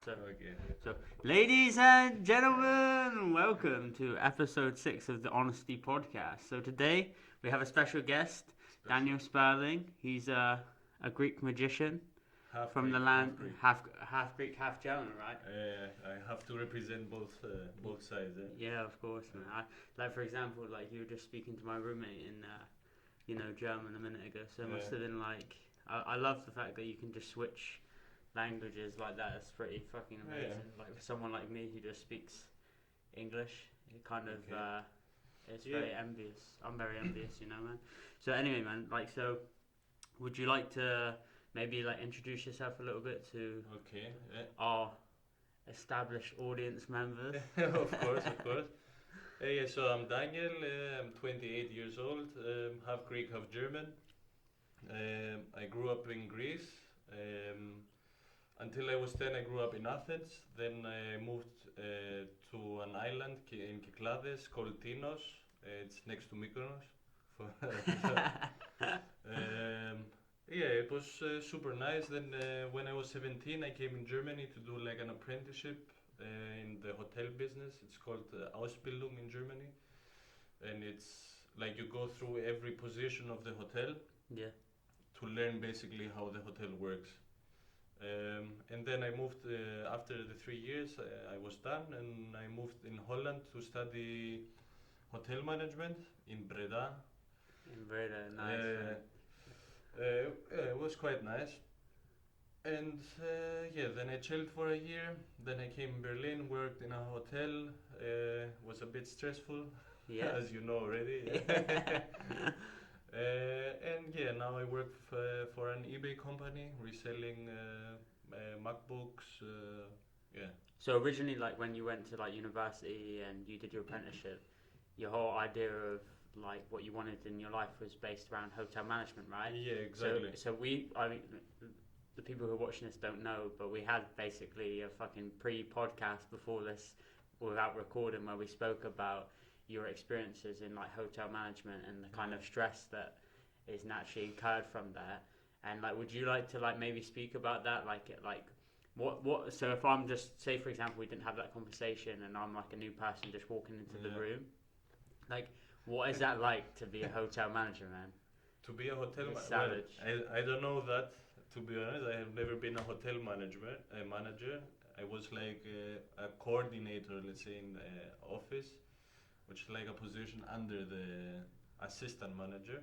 Okay. So, ladies and gentlemen, welcome to episode 6 of the Honesty Podcast. So today we have a special guest, Daniel Sperling. He's a Greek magician Half from Greek, the land, half Greek. half Greek, half German, right? I have to represent both sides. Yeah, of course, man. Like for example, like you were just speaking to my roommate in, German a minute ago. So it must have been like, I love the fact that you can just switch languages like that. It's pretty fucking amazing. Yeah. Like for someone like me who just speaks English, it kind of it's very envious. I'm very envious, man. So anyway, man, like, so would you like to maybe like introduce yourself a little bit to our established audience members? Of course. So I'm Daniel. I'm 28 years old. Half Greek, half German. I grew up in Greece. Until I was 10, I grew up in Athens. Then I moved to an island in Kyklades called Tinos. It's next to Mykonos. It was super nice. Then when I was 17, I came in Germany to do like an apprenticeship in the hotel business. It's called Ausbildung in Germany. And it's like you go through every position of the hotel to learn basically how the hotel works. And then I moved after the 3 years. I was done, and I moved in Holland to study hotel management in Breda. Nice. It was quite nice. And then I chilled for a year. Then I came in Berlin, worked in a hotel. Was a bit stressful, as you know already. Now I work for an eBay company reselling MacBooks. So originally, like when you went to like university and you did your apprenticeship, your whole idea of like what you wanted in your life was based around hotel management, right? Yeah, exactly. So the people who are watching this don't know, but we had basically a fucking pre-podcast before this, without recording, where we spoke about your experiences in like hotel management and the kind of stress that is naturally incurred from there. And like, would you like to like maybe speak about that? Like what? So if I'm just, say for example, we didn't have that conversation, and I'm like a new person just walking into the room, like, what is that like to be a hotel manager, man? To be a hotel manager? I don't know that. To be honest, I have never been a hotel manager. I was like a coordinator, let's say, in the office, which is like a position under the assistant manager.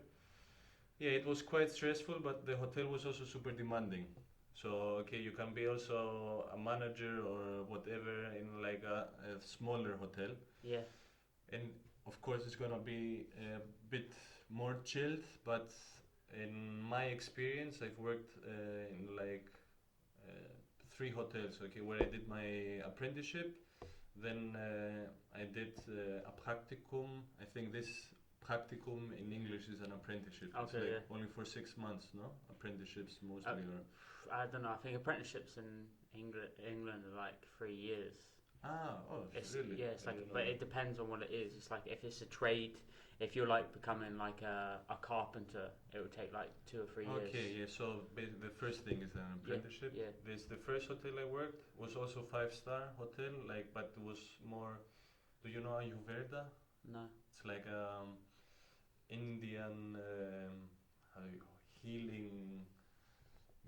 Yeah, it was quite stressful, but the hotel was also super demanding. So, you can be also a manager or whatever in like a smaller hotel. Yeah. And of course, it's gonna be a bit more chilled, but in my experience, I've worked in like 3 hotels, where I did my apprenticeship. Then I did a practicum. I think this practicum in English is an apprenticeship. It's like only for 6 months, no? Apprenticeships mostly. I don't know. I think apprenticeships in England are like 3 years. Really? Yeah, it's like, but it depends on what it is. It's like if it's a trade, if you're like becoming like a carpenter, it would take like 2 or 3 years. So the first thing is an apprenticeship. The first hotel I worked was also 5-star hotel, but it was more. Do you know Ayurveda? No. It's like Indian healing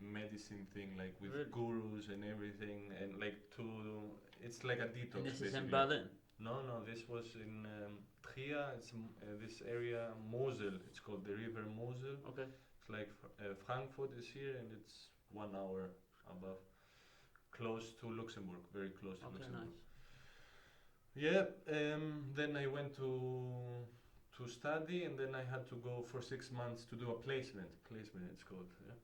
medicine thing, like with gurus and everything, and like it's like a detox. And this basically. is in Berlin? No, this was in Trier. It's this area, Mosel. It's called the River Mosel. Okay. It's like Frankfurt is here, and it's 1 hour above, close to Luxembourg, very close to Luxembourg. Nice. Yeah. Then I went to study, and then I had to go for 6 months to do a placement. Placement, it's called. Yeah.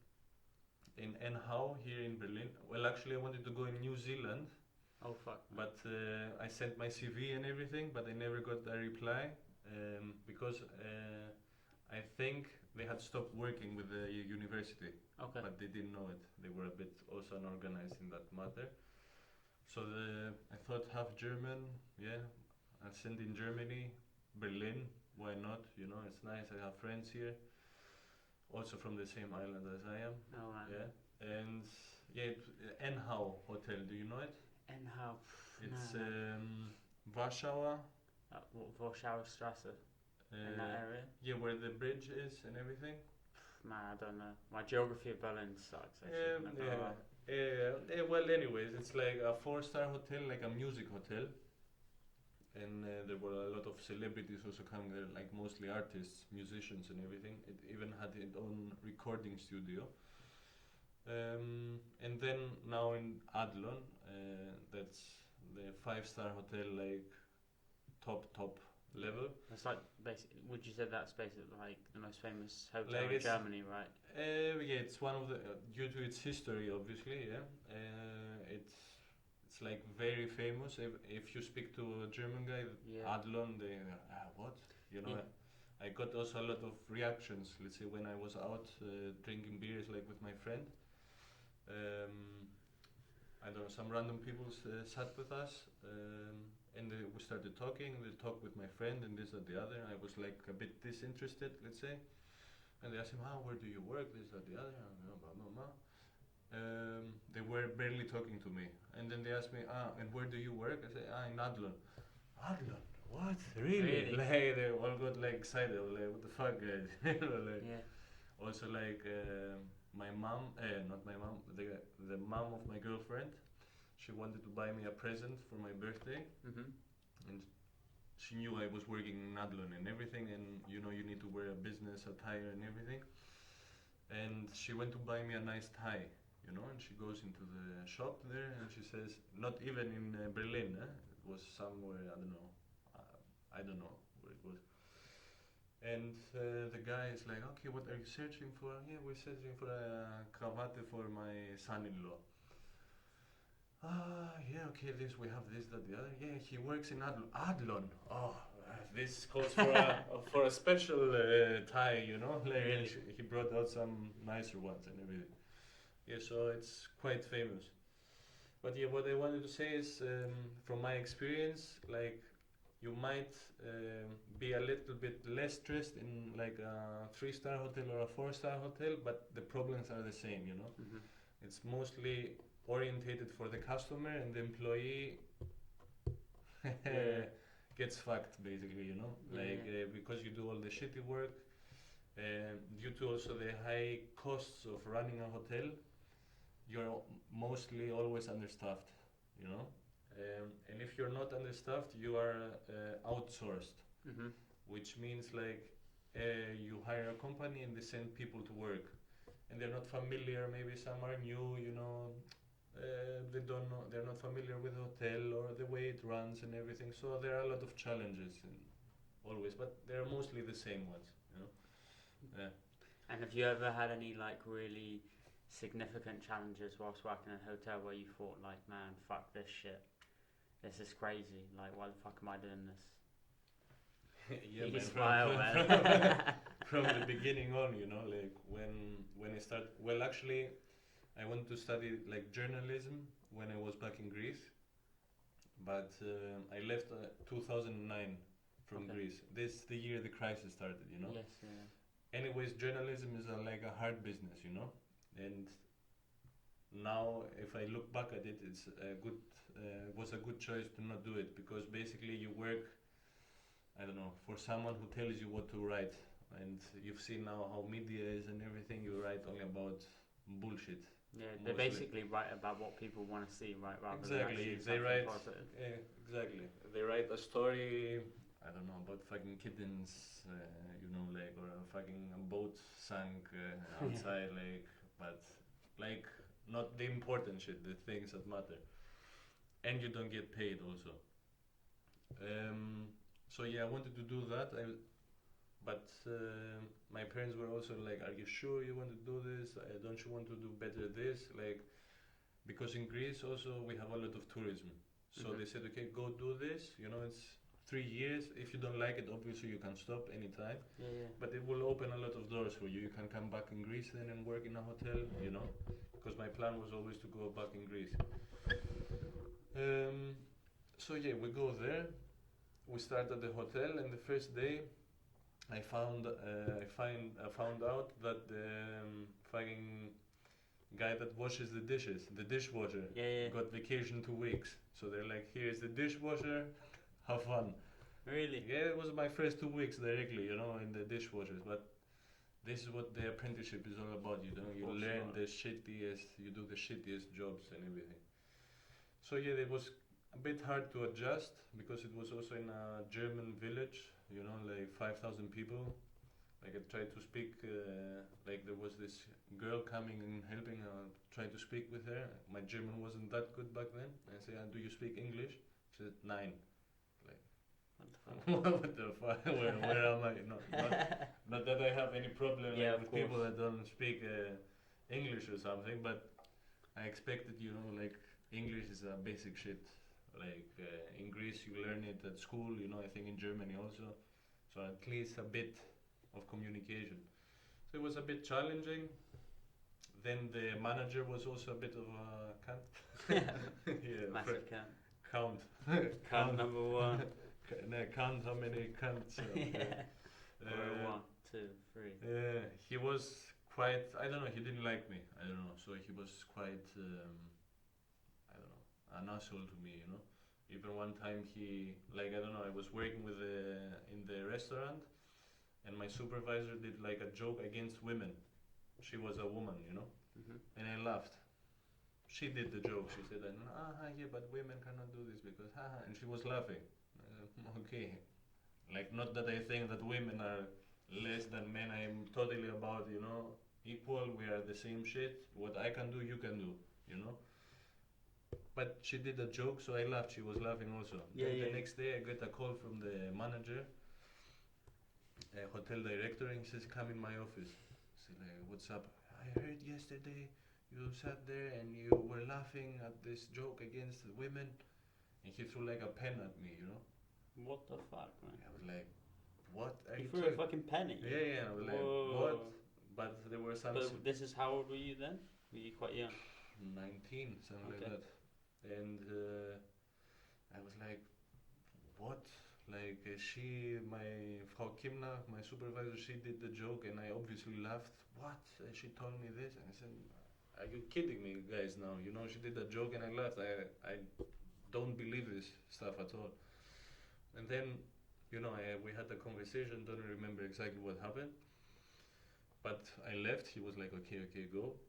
In Enhau here in Berlin. Well, actually, I wanted to go in New Zealand. Oh fuck. But I sent my CV and everything, but I never got a reply because I think they had stopped working with the university. Okay. But they didn't know it. They were a bit also unorganized in that matter. So I thought half German, I'll send in Germany, Berlin. Why not? It's nice. I have friends here, also from the same island as I am. Oh man. Yeah. And Yeah, Enhau Hotel. Do you know it? And how? It's No. Warsaw. Warschauer Strasse in that area. Yeah, where the bridge is and everything. Man, I don't know. My geography of Berlin sucks. Actually. Not gonna lie. Well, anyways, it's like a 4-star hotel, like a music hotel, and there were a lot of celebrities also coming there, like mostly artists, musicians, and everything. It even had its own recording studio. And then now in Adlon, that's the 5-star hotel, like top level. It's like basically. Would you say that's basically like the most famous hotel Like in it's Germany, right? Yeah, it's one of the due to its history, obviously. Yeah, it's like very famous. If you speak to a German guy, Yeah. Adlon, they what? You know, I got also a lot of reactions. Let's say when I was out drinking beers, like with my friend. I don't know, some random people sat with us, and we started talking. They talked with my friend and this and the other. I was like a bit disinterested, let's say. And they asked him, where do you work, this, that, the other, blah, blah, blah. They were barely talking to me. And then they asked me, and where do you work? I said, in Adlon. Adlon? What? Really? Like, they all got like excited. Like, what the fuck, guys? Like, Yeah. also, like, my mom, not my mom, the mom of my girlfriend, she wanted to buy me a present for my birthday. Mhm. And she knew I was working in Adlon and everything, and you know you need to wear a business attire and everything. And she went to buy me a nice tie, you know, and she goes into the shop there and she says, not even in Berlin, it was somewhere, I don't know where it was. And the guy is like, okay, what are you searching for? Yeah, we're searching for a cravat for my son-in-law. Yeah, okay, we have this, that, the other. Yeah, he works in Adlon. Adlon? Oh, this calls for for a special tie, you know? Like, Really? he brought out some nicer ones and everything. Yeah, so it's quite famous. But yeah, what I wanted to say is, from my experience, like, you might be a little bit less stressed in like a 3-star hotel or a 4-star hotel, but the problems are the same, you know? Mhm. It's mostly orientated for the customer, and the employee Yeah. gets fucked basically, you know, like Yeah. because you do all the shitty work, due to also the high costs of running a hotel, you're mostly always understaffed, you know, and if you're not understaffed, you are outsourced, Mhm. which means like you hire a company and they send people to work, and they're not familiar. Maybe some are new, you know. They don't know. They're not familiar with the hotel or the way it runs and everything. So there are a lot of challenges, always, but they're mostly the same ones, you know. Yeah. And have you ever had any like really significant challenges whilst working in a hotel where you thought like, man, fuck this shit, this is crazy, like why the fuck am I doing this? Yeah, You man, smile, man. from the beginning on, you know, like when I start. Well, actually, I wanted to study like journalism when I was back in Greece, but I left 2009 from Okay. Greece. This the year the crisis started, you know. Yes, yeah. Anyways, journalism is like a hard business, you know, and now if I look back at it, it's a good was a good choice to not do it, because basically you work, I don't know, for someone who tells you what to write, and you've seen now how media is and everything. You write only about bullshit. Yeah, they Mostly. basically write about what people want to see, right? Rather than Exactly. actually They something write. positive. Exactly. They write a story. I don't know, about fucking kittens, you know, like, or a fucking boat sank outside, like, but like not the important shit, the things that matter, and you don't get paid also. So yeah, I wanted to do that. But my parents were also like, "Are you sure you want to do this? Don't you want to do better this?" Like, because in Greece also we have a lot of tourism. So Mhm. they said, "Okay, go do this. You know, it's 3 years. If you don't like it, obviously you can stop anytime. Yeah, yeah. But it will open a lot of doors for you. You can come back in Greece then and work in a hotel. You know, because my plan was always to go back in Greece." So yeah, we go there. We start at the hotel, and the first day, I found out that the fucking guy that washes the dishes, the dishwasher, Yeah. got vacation 2 weeks. So they're like, here's the dishwasher, have fun. Really? Yeah, it was my first 2 weeks directly, in the dishwashers. But this is what the apprenticeship is all about, You learn the shittiest, you do the shittiest jobs and everything. So yeah, it was a bit hard to adjust because it was also in a German village, like 5,000 people. Like I tried to speak, like there was this girl coming and helping, try to speak with her. My German wasn't that good back then. I said, do you speak English? She said, 9. Like, what the fuck? Where am I? Not that I have any problem with people that don't speak English or something, but I expected, like English is a basic shit. Like in Greece you learn it at school, I think in Germany also. So at least a bit of communication. So it was a bit challenging. Then the manager was also a bit of a cunt. Yeah, massive cunt. Count. Cunt number one. Count how many cunts. Or 1, 2, 3. He was quite. I don't know. He didn't like me. I don't know. So he was quite. I don't know. An asshole to me. Even one time he, like, I don't know. I was working in the restaurant. And my supervisor did like a joke against women. She was a woman, and I laughed. She did the joke. She said, yeah, but women cannot do this because, and she was laughing. Okay, like not that I think that women are less than men. I'm totally about, equal. We are the same shit. What I can do, you can do, But she did a joke, so I laughed. She was laughing also. Then the next day, I got a call from the manager. A hotel director, and he says, come in my office. I said, like, what's up? I heard yesterday you sat there and you were laughing at this joke against women, and he threw like a pen at me, What the fuck, man? I was like, what are He you threw a fucking pen at you? Yeah, I was like, what? But there were some... But this is, how old were you then? Were you quite young? 19, something like that. And I was like, what? Like Frau Kimna, my supervisor, she did the joke and I obviously laughed. What? She told me this? And I said, are you kidding me, guys, now? She did a joke and I laughed. I don't believe this stuff at all. And then, we had a conversation, don't remember exactly what happened. But I left, he was like, okay, go.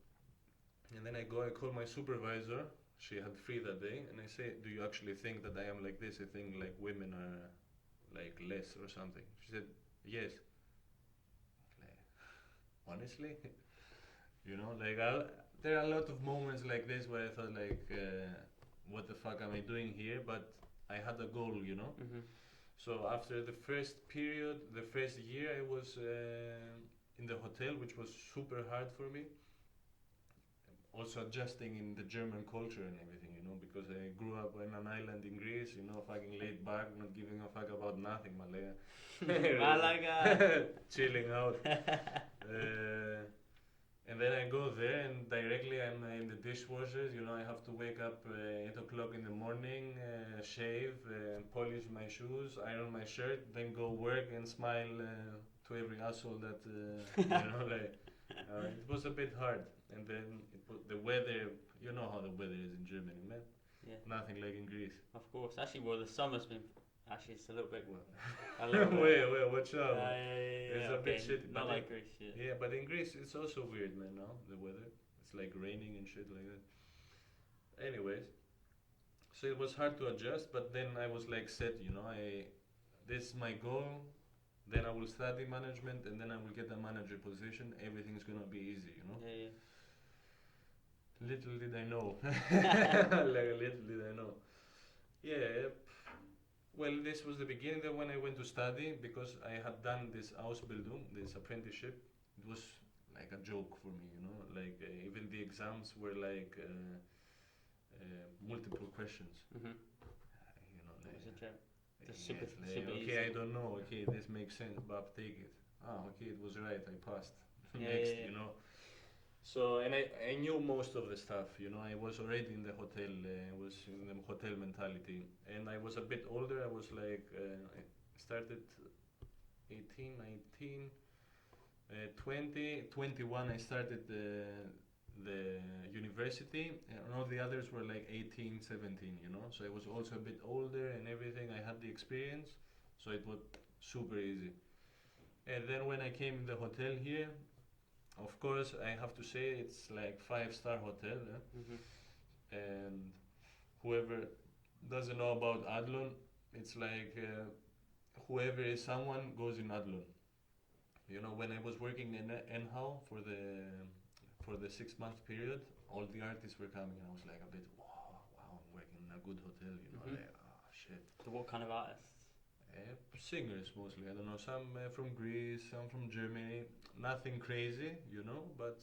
And then I call my supervisor. She had free that day. And I say, do you actually think that I am like this? I think like women are... like less or something. She said, yes. Like, honestly? There are a lot of moments like this where I thought like, what the fuck am I doing here? But I had a goal, Mm-hmm. So after the first period, the first year I was in the hotel, which was super hard for me. Also adjusting in the German culture and everything, because I grew up in an island in Greece, fucking laid back, not giving a fuck about nothing, Malaga. Malaga! Chilling out. And then I go there and directly I'm in the dishwashers, I have to wake up 8 o'clock in the morning, shave, polish my shoes, iron my shirt, then go work and smile to every asshole that, it was a bit hard. And then the weather, you know how the weather is in Germany, man. Yeah. Nothing like in Greece. Of course. Actually, well, the summer's been... Actually, it's a little bit... Wait, watch out. It's a bit shit. Not like Greece, yeah. Yeah, but in Greece, it's also weird, man, now, the weather. It's like raining and shit like that. Anyways, so it was hard to adjust, but then I was like set, this is my goal. Then I will study management, and then I will get a manager position. Everything's gonna be easy, Yeah. Little did I know. Little did I know. Yeah. Well, this was the beginning. Then when I went to study, because I had done this Ausbildung, this apprenticeship, it was like a joke for me, Like even the exams were like multiple questions. Mm-hmm. Like, it was a joke. Super okay, easy. I don't know. Okay, this makes sense, but take it. Okay, it was right. I passed. Next, So, and I knew most of the stuff, I was already in the hotel, I was in the hotel mentality, and I was a bit older. I was like, I started 18, 19, 20, 21. I started the university, and all the others were like 18, 17, you know. So I was also a bit older and everything. I had the experience, so it was super easy. And then when I came in the hotel here, of course, I have to say it's like 5-star hotel, and whoever doesn't know about Adlon, it's like whoever is someone goes in Adlon. You know, when I was working in NHOW for the 6 month period, all the artists were coming, and I was like a bit, wow, I'm working in a good hotel, you know, like, oh shit. So what kind of artists? Singers mostly. I don't know, some from Greece, some from Germany. Nothing crazy, you know. But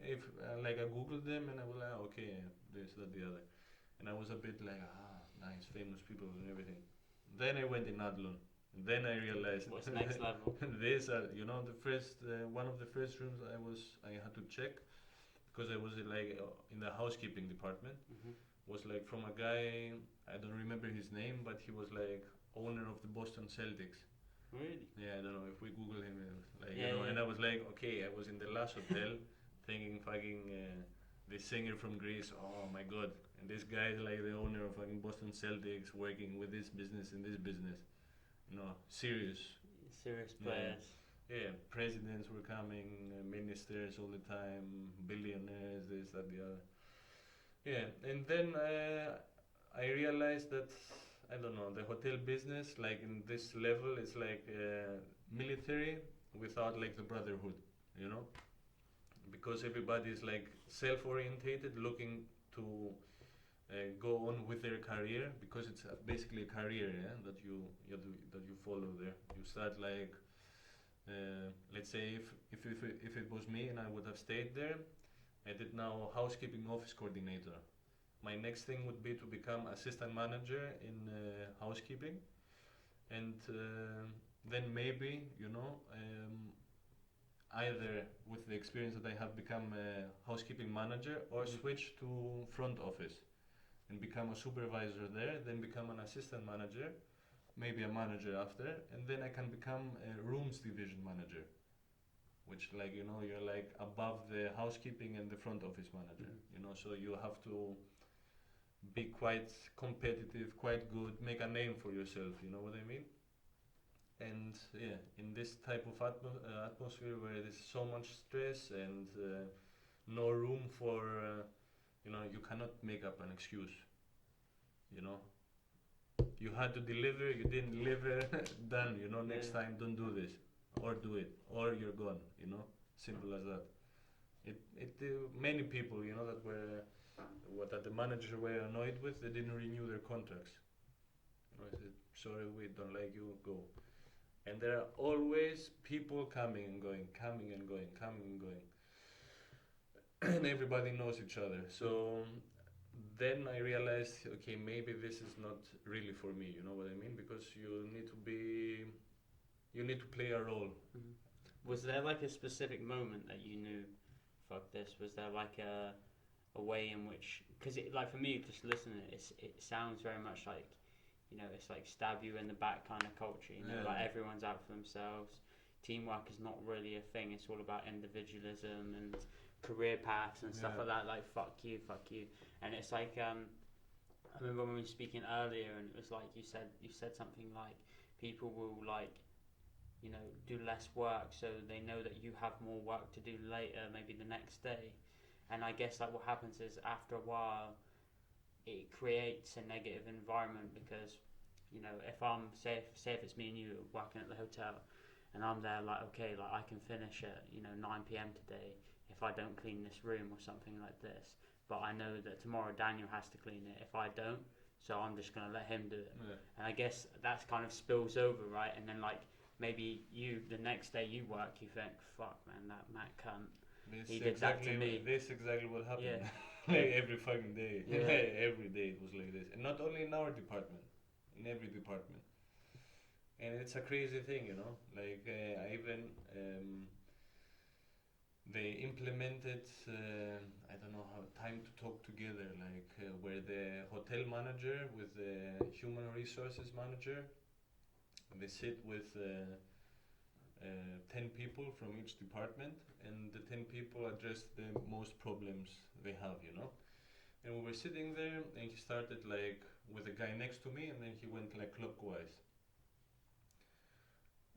if like I googled them and I was like, okay, this, that, the other, and I was a bit like, nice, famous people and everything. Then I went in Adlon. And then I realized What's next level? These are, you know, the first one of the first rooms I had to check because I was like in the housekeeping department. Was like from a guy, I don't remember his name, but he was like owner of the Boston Celtics. Really? Yeah, I don't know if we Google him, like Yeah, you know. yeah. And I was like, okay, I was in the last hotel, thinking fucking this singer from Greece. Oh my god! And this guy is like the owner of fucking Boston Celtics, working with this business and this business. You know, serious Players. Yeah, presidents were coming, ministers all the time, billionaires, this, that, the other. Yeah, and then I realized that, I don't know, the hotel business, like in this level, it's like military without like the brotherhood, you know? Because everybody is like self-orientated, looking to go on with their career, because it's basically a career, yeah, that you follow there. You start like, let's say if it was me and I would have stayed there, I did now housekeeping office coordinator. My next thing would be to become assistant manager in housekeeping, and then maybe, you know, either with the experience that I have become a housekeeping manager, or switch to front office and become a supervisor there, then become an assistant manager, maybe a manager after, and then I can become a rooms division manager, which, like, you know, you're like above the housekeeping and the front office manager, you know, so you have to be quite competitive, quite good, make a name for yourself, you know what I mean? And yeah, in this type of atmosphere where there's so much stress and no room for, you know, you cannot make up an excuse, you know? You had to deliver, you didn't deliver, done, you know, next time don't do this, or do it, or you're gone, you know? Simple as that. Many people, you know, that the managers were annoyed with, they didn't renew their contracts. You know, I said, sorry, we don't like you, go. And there are always people coming and going, coming and going, coming and going. And everybody knows each other. So then I realized, okay, maybe this is not really for me, you know what I mean? Because you need to play a role. Was there like a specific moment that you knew, fuck this? Was there like a way in which, because like for me, just listening, it sounds very much like, you know, it's like stab you in the back kind of culture, you know, like everyone's out for themselves. Teamwork is not really a thing. It's all about individualism and career paths and stuff like that. Like fuck you, and it's like I remember when we were speaking earlier, and it was like you said something like people will, like, you know, do less work so they know that you have more work to do later, maybe the next day. And I guess like what happens is after a while it creates a negative environment, because, you know, if I'm say if it's me and you working at the hotel and I'm there like, okay, like I can finish at, you know, 9 p.m. today if I don't clean this room or something like this, but I know that tomorrow Daniel has to clean it if I don't, so I'm just going to let him do it. And I guess that's kind of spills over, right? And then like maybe you, the next day you work, you think, fuck man, that Matt cunt, he did that to me. This exactly what happened. Like every fucking day. Every day it was like this. And not only in our department, in every department. And it's a crazy thing, you know. Like I even they implemented I don't know how, time to talk together, like where the hotel manager with the human resources manager, they sit with 10 people from each department, and the 10 people addressed the most problems they have, you know. And we were sitting there, and he started like with the guy next to me, and then he went like clockwise.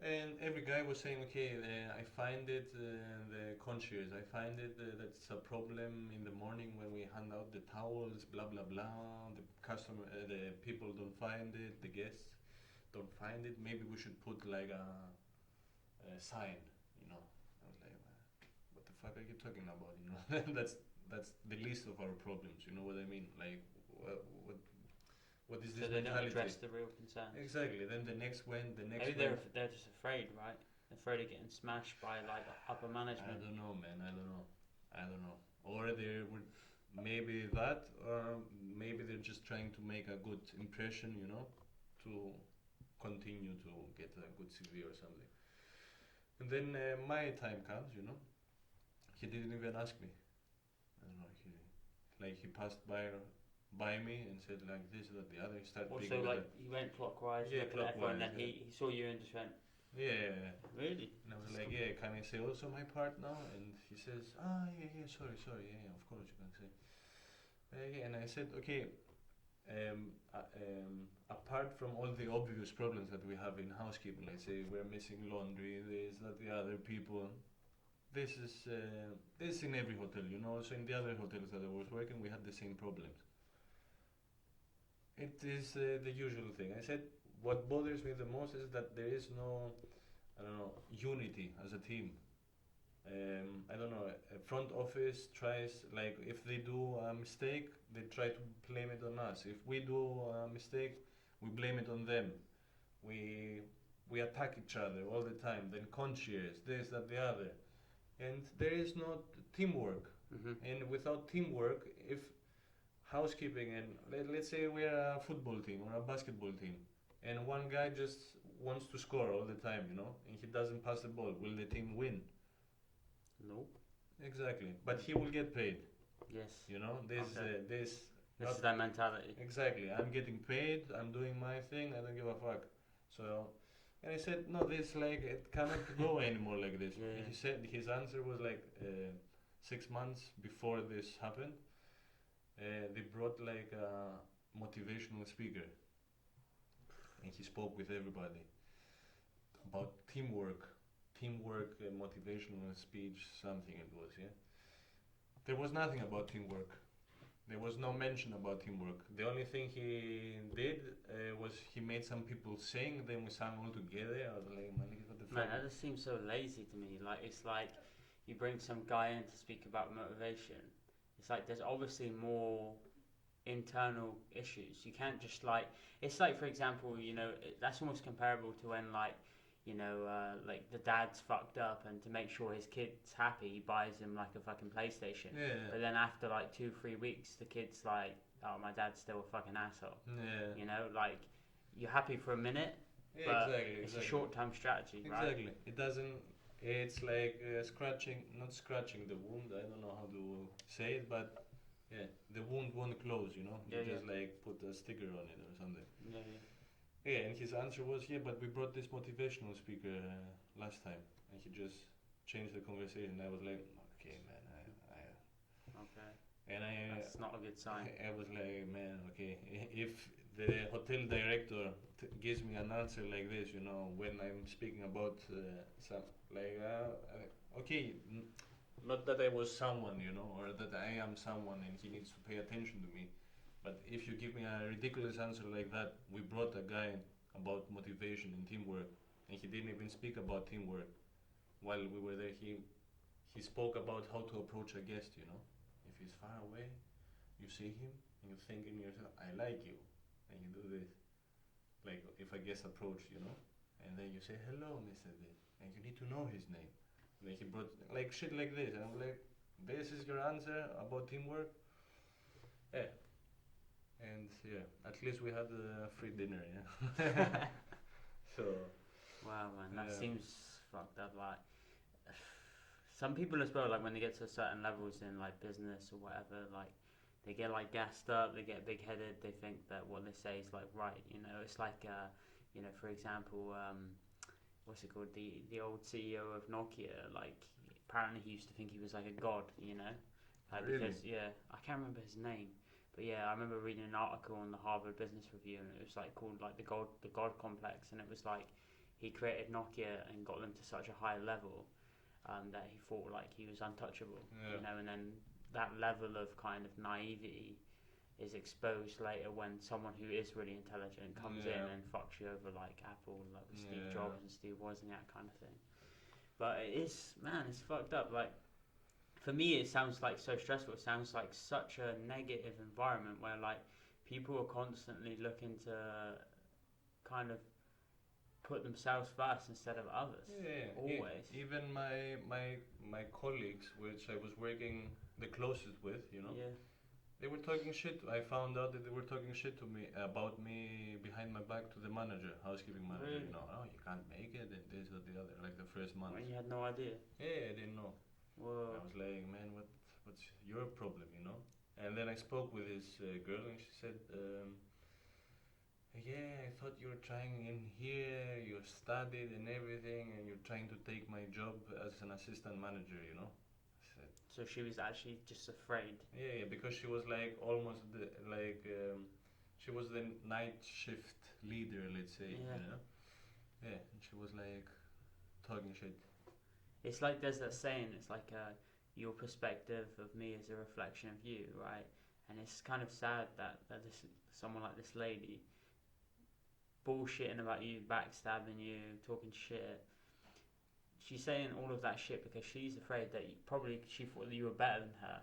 And every guy was saying, okay, I find it, the concierge, I find it that's a problem in the morning when we hand out the towels, blah blah blah. The people don't find it, the guests don't find it. Maybe we should put like a sign, you know. I was like, what the fuck are you talking about? You know, that's the least of our problems. You know what I mean? Like, what is this So they don't mentality? address the real concerns. Exactly. Then the next Maybe they're just afraid, right? Afraid of getting smashed by like upper management. I don't know, man. I don't know. Or they would maybe that, or maybe they're just trying to make a good impression, you know, to continue to get a good CV or something. And then my time comes, you know. He didn't even ask me. I don't know. He passed by me and said like this, that, the other. He started. Also, like he went clockwise, Yeah, looking at everyone, and then clockwise, he saw you and just went, yeah. really? And I was like, yeah, can I say also my part now? And he says, yeah, sorry, yeah, of course you can say. Yeah, and I said, okay, apart from all the obvious problems that we have in housekeeping, let's say we're missing laundry, this, that, the other people. This is in every hotel, you know. Also in the other hotels that I was working, we had the same problems. It is the usual thing. I said, what bothers me the most is that there is no, I don't know, unity as a team. I don't know, a front office tries, like, if they do a mistake, they try to blame it on us. If we do a mistake, we blame it on them. We attack each other all the time. Then concierge, this, that, the other. And there is no teamwork. Mm-hmm. And without teamwork, if housekeeping and let's say we're a football team or a basketball team, and one guy just wants to score all the time, you know, and he doesn't pass the ball, will the team win? Nope. Exactly. But he will get paid. Yes. You know, this This is their mentality. Exactly. I'm getting paid. I'm doing my thing. I don't give a fuck. So, and I said, no, this like it cannot go anymore like this. Yeah. And he said his answer was like 6 months before this happened. They brought like a motivational speaker, and he spoke with everybody about teamwork, motivational speech, something it was, yeah. There was nothing about teamwork. There was no mention about teamwork. The only thing he did was he made some people sing, then we sang all together. I was like, man, what the fuck? Man, that just seems so lazy to me. Like, it's like you bring some guy in to speak about motivation. It's like there's obviously more internal issues. You can't just like, it's like, for example, you know, that's almost comparable to when like, you know, like the dad's fucked up, and to make sure his kid's happy, he buys him like a fucking PlayStation. Yeah. But then after like 2-3 weeks, the kid's like, oh, my dad's still a fucking asshole. Yeah. You know, like, you're happy for a minute, Yeah, but exactly. it's a short-term strategy, right? Exactly. It doesn't. It's like not scratching the wound. I don't know how to say it, but yeah, the wound won't close. You know, you just like put a sticker on it or something. Yeah. Yeah, and his answer was, yeah, but we brought this motivational speaker last time, and he just changed the conversation. I was like, okay, man, Okay. and That's not a good sign. I was like, man, okay, if the hotel director gives me an answer like this, you know, when I'm speaking about some, like, okay, not that I was someone, you know, or that I am someone and he needs to pay attention to me, but if you give me a ridiculous answer like that, we brought a guy about motivation and teamwork, and he didn't even speak about teamwork while we were there. He spoke about how to approach a guest, you know. If he's far away, you see him and you think in yourself, I like you, and you do this, like if a guest approach, you know, and then you say, hello, Mr. This, and you need to know his name. And then he brought like shit like this, and I'm like, this is your answer about teamwork? Yeah. And yeah, at least we had a free dinner, yeah. So. Wow, man, that seems fucked up. Like, some people as well, like when they get to certain levels in like business or whatever, like they get like gassed up, they get big-headed, they think that what they say is like right. You know, it's like, you know, for example, what's it called, the old CEO of Nokia, like apparently he used to think he was like a god, you know, Really? because I can't remember his name, but yeah, I remember reading an article on the Harvard Business Review, and it was like called like the god complex, and it was like he created Nokia and got them to such a high level that he thought like he was untouchable, you know, and then that level of kind of naivety is exposed later when someone who is really intelligent comes in and fucks you over, like Apple, like with Steve Jobs and Steve Wozniak kind of thing. But it is, man, it's fucked up. Like, for me, it sounds like so stressful. It sounds like such a negative environment where like people are constantly looking to kind of put themselves first instead of others. Always. Even my colleagues, which I was working the closest with, you know. They were talking shit. I found out that they were talking shit to me about me behind my back to the manager, housekeeping manager. Really? You know, oh, you can't make it, and this or the other. Like the first month. When you had no idea. Yeah, I didn't know. Whoa. I was like, man, what's your problem, you know? And then I spoke with this girl, and she said, yeah, I thought you were trying in here. You studied and everything, and you're trying to take my job as an assistant manager, you know? So she was actually just afraid. Yeah, because she was like almost she was the night shift leader, let's say. You know? Yeah, and she was like talking shit. It's like there's that saying. It's like your perspective of me is a reflection of you, right? And it's kind of sad that someone like this lady bullshitting about you, backstabbing you, talking shit. She's saying all of that shit because she's afraid that she thought that you were better than her.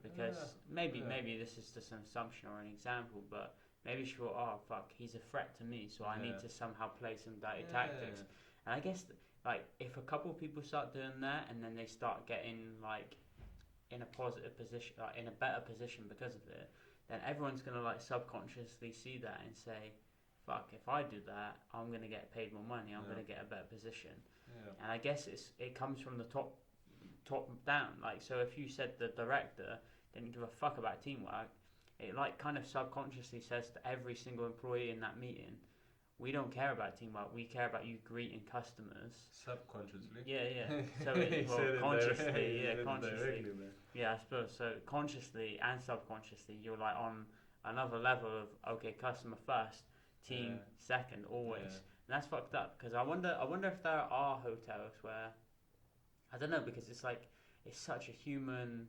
Because maybe this is just an assumption or an example, but maybe she thought, oh fuck, he's a threat to me, so I need to somehow play some dirty tactics. And I guess like if a couple of people start doing that and then they start getting like in a positive position, like in a better position because of it, then everyone's gonna like subconsciously see that and say, fuck, if I do that, I'm gonna get paid more money. I'm gonna get a better position. And I guess it comes from the top down. Like, so if you said the director didn't give a fuck about teamwork, it like kind of subconsciously says to every single employee in that meeting, we don't care about teamwork. We care about you greeting customers. Subconsciously. Yeah. So consciously, consciously. Yeah, I suppose so. Consciously and subconsciously, you're like on another level of okay, customer first, team second, always. And that's fucked up because I wonder if there are hotels where I don't know, because it's like it's such a human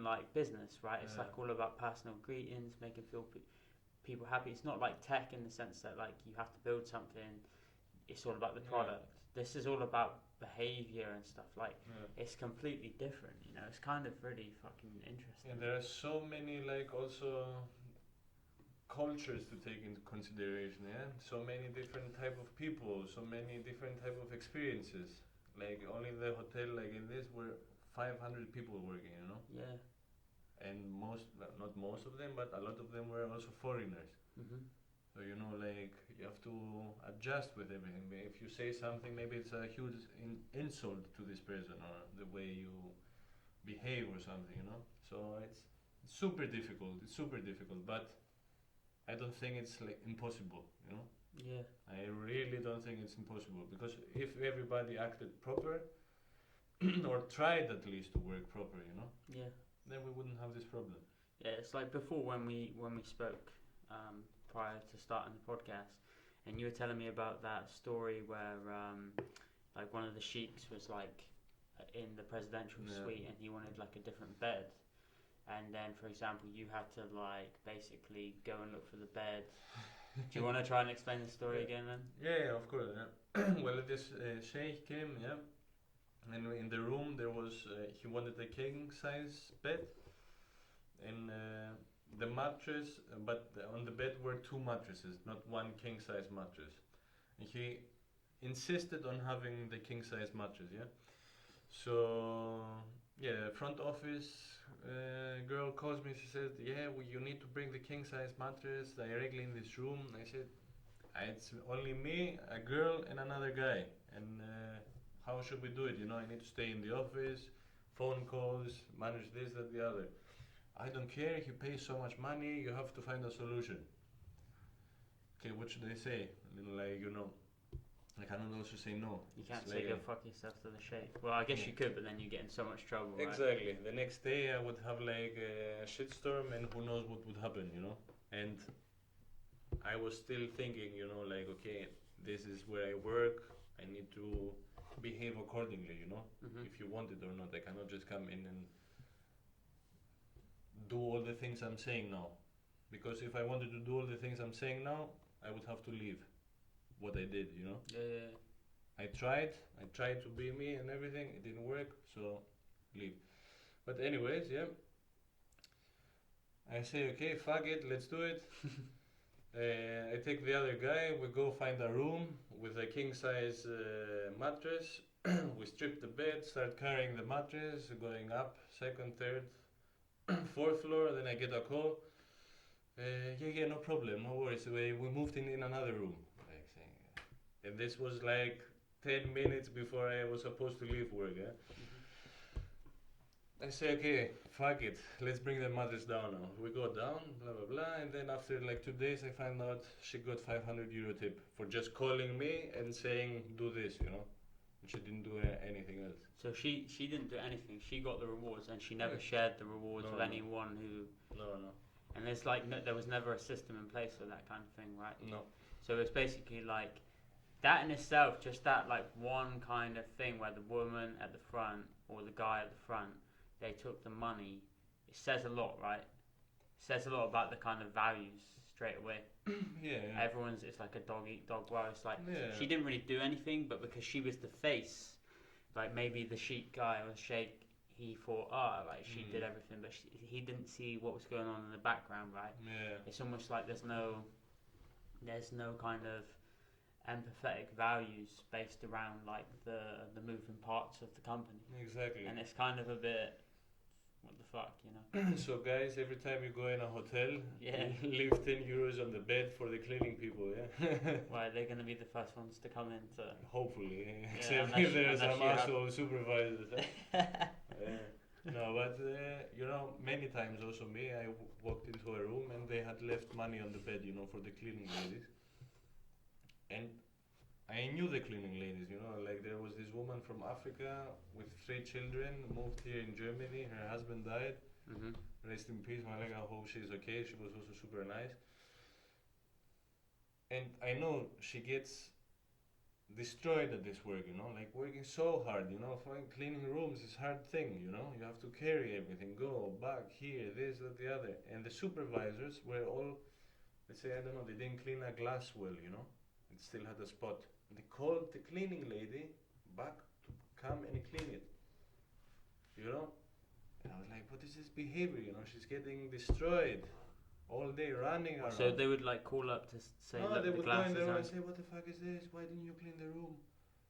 like business, right? It's like all about personal greetings, making people happy. It's not like tech in the sense that like you have to build something. It's all about the product. This is all about behavior and stuff. Like it's completely different, you know. It's kind of really fucking interesting. And there are so many like also cultures to take into consideration, so many different type of people, so many different type of experiences. Like only the hotel, like in this, were 500 people working, you know. And not most of them, but a lot of them were also foreigners. So you know, like you have to adjust with everything. If you say something, maybe it's a huge insult to this person or the way you behave or something, you know. So it's super difficult. It's super difficult, but I don't think it's like impossible, you know. I really don't think it's impossible because if everybody acted proper or tried at least to work proper, you know, then we wouldn't have this problem. It's like before when we spoke prior to starting the podcast, and you were telling me about that story where like one of the sheiks was like in the presidential suite and he wanted like a different bed. And then, for example, you had to like basically go and look for the bed. Do you want to try and explain the story again, then? Yeah, of course. Well, this sheikh came, and in the room there was he wanted a king size bed, and the mattress, but on the bed were two mattresses, not one king size mattress. And he insisted on having the king size mattress, So front office girl calls me. She said, you need to bring the king size mattress directly in this room. I said, it's only me, a girl, and another guy. And how should we do it? You know, I need to stay in the office, phone calls, manage this, that, the other. I don't care. He pays so much money. You have to find a solution. Okay, what should I say? Like, you know. I cannot also say no. You can't It's say like go fuck yourself to the shake. Well, I guess you could, but then you get in so much trouble, right? exactly. The next day I would have like a shitstorm, and who knows what would happen, you know. And I was still thinking, you know, like okay, this is where I work. I need to behave accordingly, you know. Mhm. If you want it or not, I cannot just come in and do all the things I'm saying now. Because if I wanted to do all the things I'm saying now, I would have to leave what I did, you know. Yeah. I tried to be me and everything. It didn't work, so leave. But anyways, yeah. I say okay, fuck it, let's do it. I take the other guy. We go find a room with a king size mattress. We strip the bed, start carrying the mattress, going up second, third, fourth floor. Then I get a call. Yeah, no problem, no worries. We moved in another room. Like saying, and this was like 10 minutes before I was supposed to leave work. Yeah? I say, okay, fuck it, let's bring the mattress down now. We go down, blah blah blah, and then after like 2 days, I find out she got 500 euro tip for just calling me and saying do this, you know. She didn't do anything else. So she didn't do anything. She got the rewards, and she never shared the rewards with anyone who. No. And there's like there was never a system in place for that kind of thing, right? No. So it's basically like that in itself, just that like one kind of thing where the woman at the front or the guy at the front, they took the money. It says a lot, right? It says a lot about the kind of values straight away. Yeah. Everyone's, it's like a dog eat dog world. It's like she Yeah. didn't really do anything, but because she was the face, like maybe the sheik guy or the sheikh, he thought, like she did everything, but he didn't see what was going on in the background, right? Yeah. It's almost like there's no kind of empathetic values based around like the moving parts of the company, Exactly. and it's kind of a bit what the fuck, you know. So guys, every time you go in a hotel, Yeah. leave 10 euros on the bed for the cleaning people, yeah? Why they're going to be the first ones to come in to. Hopefully, Yeah, except unless if there's unless some you have- asshole supervisors. No, but you know, many times also me, I walked into a room and they had left money on the bed, you know, for the cleaning ladies. And I knew the cleaning ladies, you know, like there was this woman from Africa with 3 children, moved here in Germany, her husband died. Mhm. Rest in peace, Malek. I hope she's okay. She was also super nice. And I know she gets destroyed at this work, you know, like working so hard, you know, cleaning rooms is hard thing, you know, you have to carry everything, go back here, this, that, the other. And the supervisors were all, let's say, I don't know, they didn't clean a glass well, you know, it still had a spot. And they called the cleaning lady back to come and clean it, you know. And I was like, what is this behavior? You know, she's getting destroyed all day running around. So they would like call up to say, no, look, they the would go glass in is the room on. and say, what the fuck is this? Why didn't you clean the room?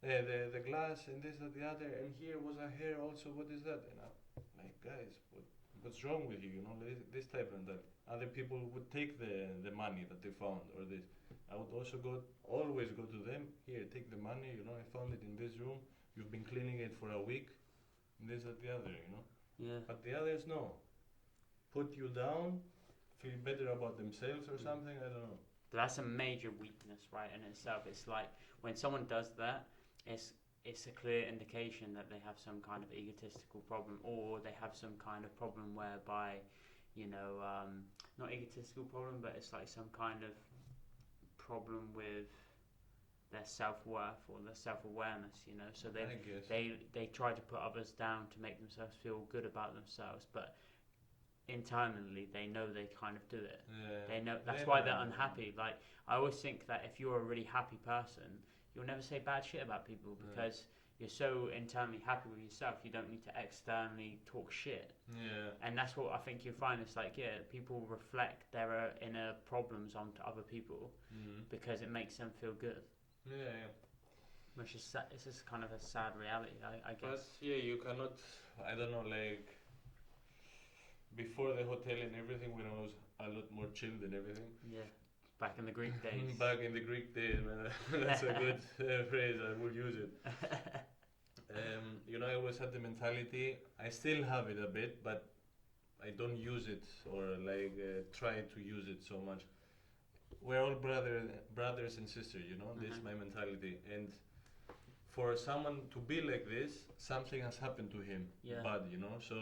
The glass and this and the other, and here was a hair also, what is that? And I'm like, guys, what's wrong with you? You know, this type and that. Other people would take the money that they found or this. I would also always go to them, here, take the money, you know, I found it in this room, you've been cleaning it for a week, and this and the other, you know. Yeah. But the others, no. Put you down, feel better about themselves or something, I don't know. But that's a major weakness, right, in itself. It's like when someone does that, it's a clear indication that they have some kind of egotistical problem, or they have some kind of problem whereby, you know, not egotistical problem, but it's like some kind of problem with their self-worth or their self-awareness, you know. So they try to put others down to make themselves feel good about themselves, but internally they know they kind of do it. Yeah. They know that's why they're unhappy. Like I always think that if you're a really happy person, you'll never say bad shit about people because you're so internally happy with yourself. You don't need to externally talk shit. Yeah. And that's what I think you find. It's like people reflect their inner problems onto other people because it makes them feel good. Yeah. Which is it's just kind of a sad reality, I guess. But yeah, you cannot. I don't know, like before the hotel and everything, when I was a lot more chilled and everything. Yeah. Back in the Greek days. Back in the Greek days, man. That's a good phrase. I will use it. You know, I always had the mentality. I still have it a bit, but I don't use it or like try to use it so much. We're all brothers and sisters, you know. This is my mentality, and for someone to be like this, something has happened to him, Yeah. bad, you know. So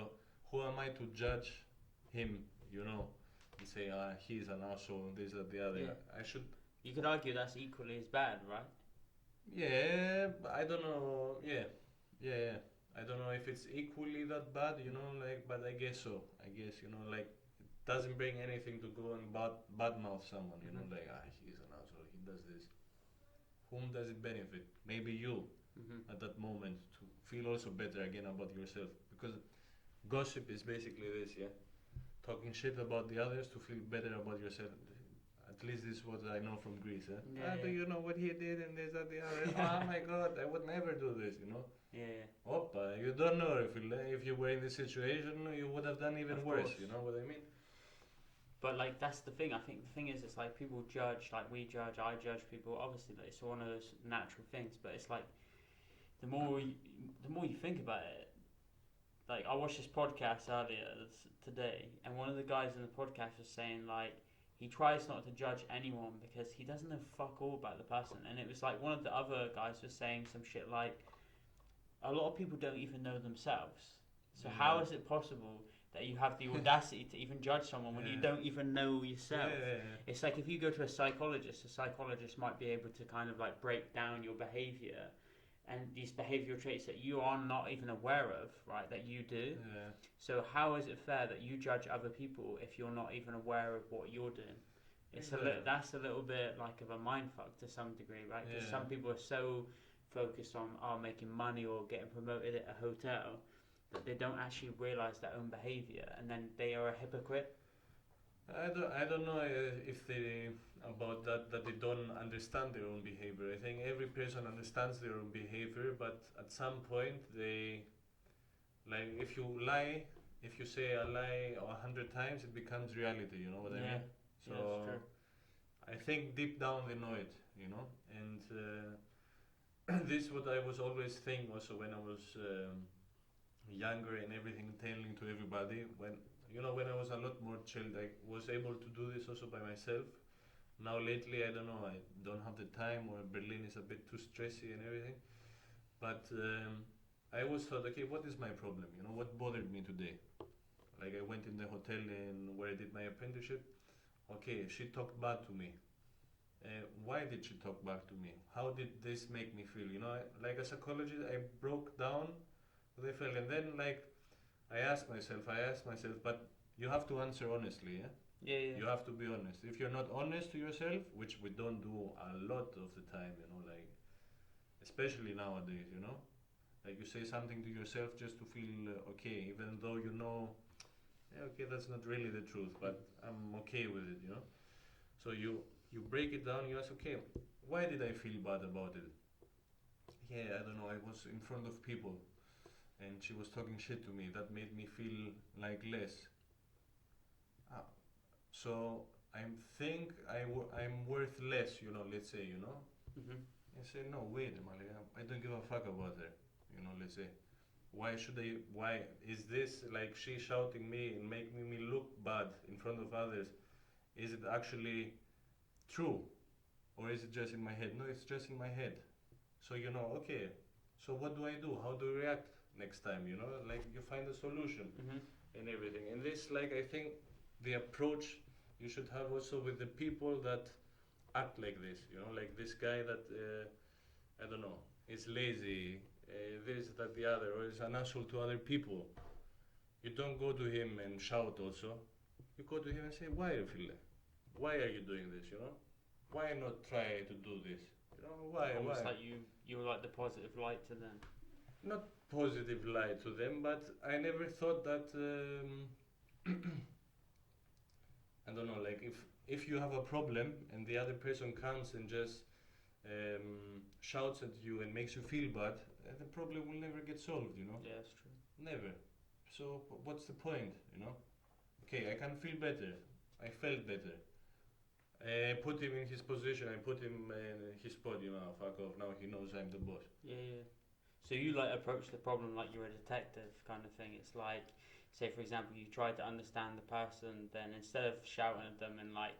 who am I to judge him, you know, and say, he's an asshole, this, that, the other. Yeah. I should. You could argue that's equally as bad, right? Yeah, I don't know. Yeah. I don't know if it's equally that bad, you know, like, but I guess so. I guess, you know, like, it doesn't bring anything to go and badmouth someone, you know, like, he's an asshole, he does this. Whom does it benefit? Maybe you, at that moment, to feel also better again about yourself. Because gossip is basically this, yeah? Talking shit about the others to feel better about yourself. At least this is what I know from Greece, eh? Do you know what he did and this, that, the other? Oh my god, I would never do this, you know? Yeah. Oppa, you don't know if you were in this situation, you would have done even worse, you know what I mean? But like that's the thing. I think the thing is, it's like people judge, like we judge, I judge people. Obviously, like, it's one of those natural things. But it's like the more you think about it. Like I watched this podcast earlier today, and one of the guys in the podcast was saying like he tries not to judge anyone because he doesn't know fuck all about the person. And it was like one of the other guys was saying some shit like a lot of people don't even know themselves. So how is it possible that you have the audacity to even judge someone when you don't even know yourself? It's like if you go to a psychologist might be able to kind of like break down your behavior and these behavioral traits that you are not even aware of, right, that you do. So how is it fair that you judge other people if you're not even aware of what you're doing? It's that's a little bit like of a mindfuck to some degree, right? Because some people are so focused on making money or getting promoted at a hotel that they don't actually realize their own behavior, and then they are a hypocrite. I don't know if they about that they don't understand their own behavior. I think every person understands their own behavior, but at some point they, like, if you say a lie 100 times, it becomes reality. You know what I mean? So that's true. I think deep down they know it, you know, and this is what I was always thinking also when I was younger and everything, telling to everybody. When I was a lot more chilled, I was able to do this also by myself. Now lately, I don't know, I don't have the time, or Berlin is a bit too stressy and everything. But I always thought, okay, what is my problem? You know, what bothered me today? Like I went in the hotel where I did my apprenticeship. Okay, she talked bad to me. Why did she talk back to me? How did this make me feel? You know, like a psychologist, I broke down what I felt, and then like I asked myself, but you have to answer honestly, yeah? You have to be honest. If you're not honest to yourself, which we don't do a lot of the time, you know, like especially nowadays, you know, like you say something to yourself just to feel okay, even though you know, okay, that's not really the truth, but I'm okay with it, you know. So you break it down. You ask, okay, why did I feel bad about it? Yeah, I don't know. I was in front of people, and she was talking shit to me. That made me feel like less. So I think I'm worth less, you know, let's say, you know. I say, no, wait a minute, I don't give a fuck about her, you know, let's say. Why is this like she shouting me and making me look bad in front of others? Is it actually true? Or is it just in my head? No, it's just in my head. So, you know, okay, so what do I do? How do I react next time, you know? Like, you find a solution and everything. And this, like, I think the approach you should have also with the people that act like this, you know, like this guy that, I don't know, is lazy, this, that, the other, or is an asshole to other people. You don't go to him and shout also. You go to him and say, why you feel like? Why are you doing this, you know? Why not try to do this? You know, why? Almost like you're like the positive light to them. Not positive light to them, but I never thought that, I don't know, like if you have a problem and the other person comes and just shouts at you and makes you feel bad, the problem will never get solved, you know? Yeah, that's true. Never. So what's the point, you know? Okay, I can feel better. I felt better. I put him in his position, I put him in his spot, you know, fuck off, now he knows I'm the boss. Yeah. So you like approach the problem like you're a detective kind of thing. It's like, say for example, you try to understand the person, then instead of shouting at them and like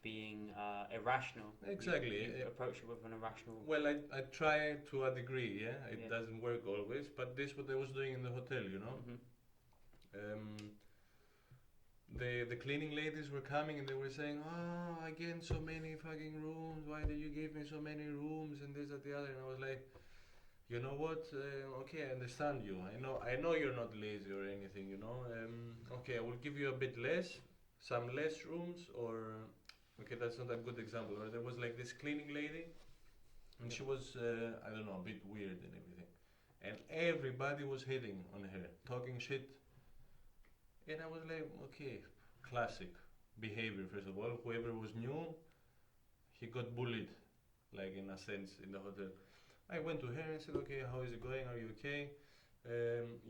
being irrational. Exactly. You approach it with an irrational. Well, I try to a degree, yeah. It Yeah. doesn't work always, but this what I was doing in the hotel, you know. The cleaning ladies were coming and they were saying, "Oh, again, so many fucking rooms. Why did you give me so many rooms and this, that, the other?" And I was like, you know what? Okay, I understand you. I know you're not lazy or anything. You know. Okay, I will give you a bit less, some less rooms, or okay, that's not a good example. Or there was like this cleaning lady, and she was I don't know, a bit weird and everything, and everybody was hitting on her, talking shit. And I was like, okay, classic behavior. First of all, whoever was new, he got bullied, like in a sense, in the hotel. I went to her and said, okay, how is it going? Are you okay?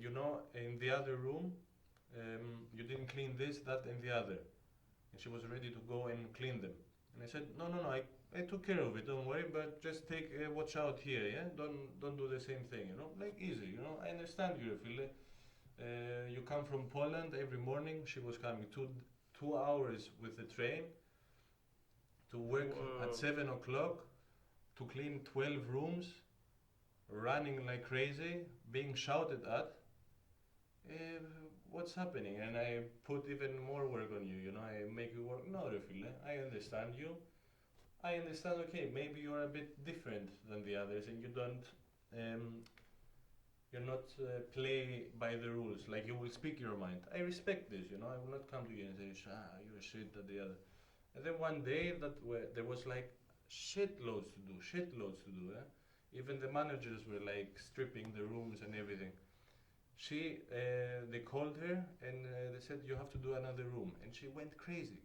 You know, in the other room, you didn't clean this, that, and the other. And she was ready to go and clean them. And I said, no, I took care of it. Don't worry, but just take watch out here, yeah. Don't do the same thing, you know. Like easy, you know. I understand you, Phil. You come from Poland every morning. She was coming 2 hours with the train to work at 7 o'clock to clean 12 rooms, running like crazy, being shouted at. What's happening? And I put even more work on you. You know, I make you work. No, Refile, I understand you. I understand. Okay, maybe you're a bit different than the others, and you don't. You're not play by the rules. Like you will speak your mind. I respect this. You know, I will not come to you and say, you're a shit at the other. And then one day there was like shitloads to do. Eh? Even the managers were like stripping the rooms and everything. They called her and they said you have to do another room, and she went crazy.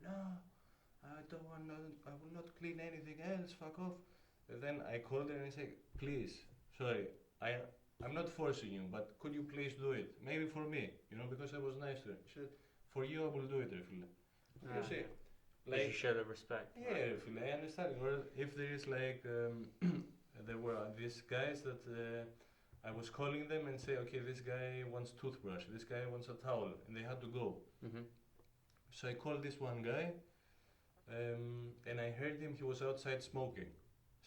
No, I don't want. I will not clean anything else. Fuck off. And then I called her and I said, please, sorry, I'm not forcing you, but could you please do it? Maybe for me, you know, because I was nice to her. She said, for you I will do it, Refile. You see, like you show the respect. Yeah, Refile, I understand. Or if there is like, there were these guys that I was calling them and say, okay, this guy wants toothbrush, this guy wants a towel, and they had to go. So I called this one guy, and I heard him. He was outside smoking.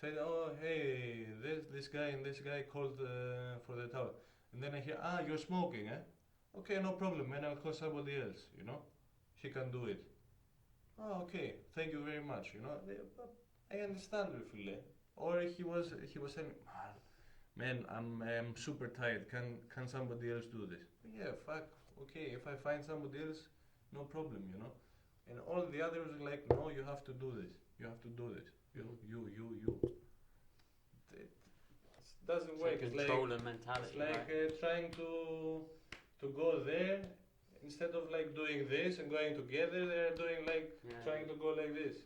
Said, oh hey, this guy and this guy called for the towel, and then I hear, you're smoking, eh? Okay, no problem, man. I'll call somebody else. You know, he can do it. Oh, okay, thank you very much. You know, I understand, Refile. Or he was saying, man, I'm super tired. Can somebody else do this? Yeah, fuck. Okay, if I find somebody else, no problem. You know, and all the others were like, no, you have to do this. You have to do this. You. It doesn't work. It's like controller mentality. It's like trying to go there instead of like doing this and going together. They're doing like trying to go like this.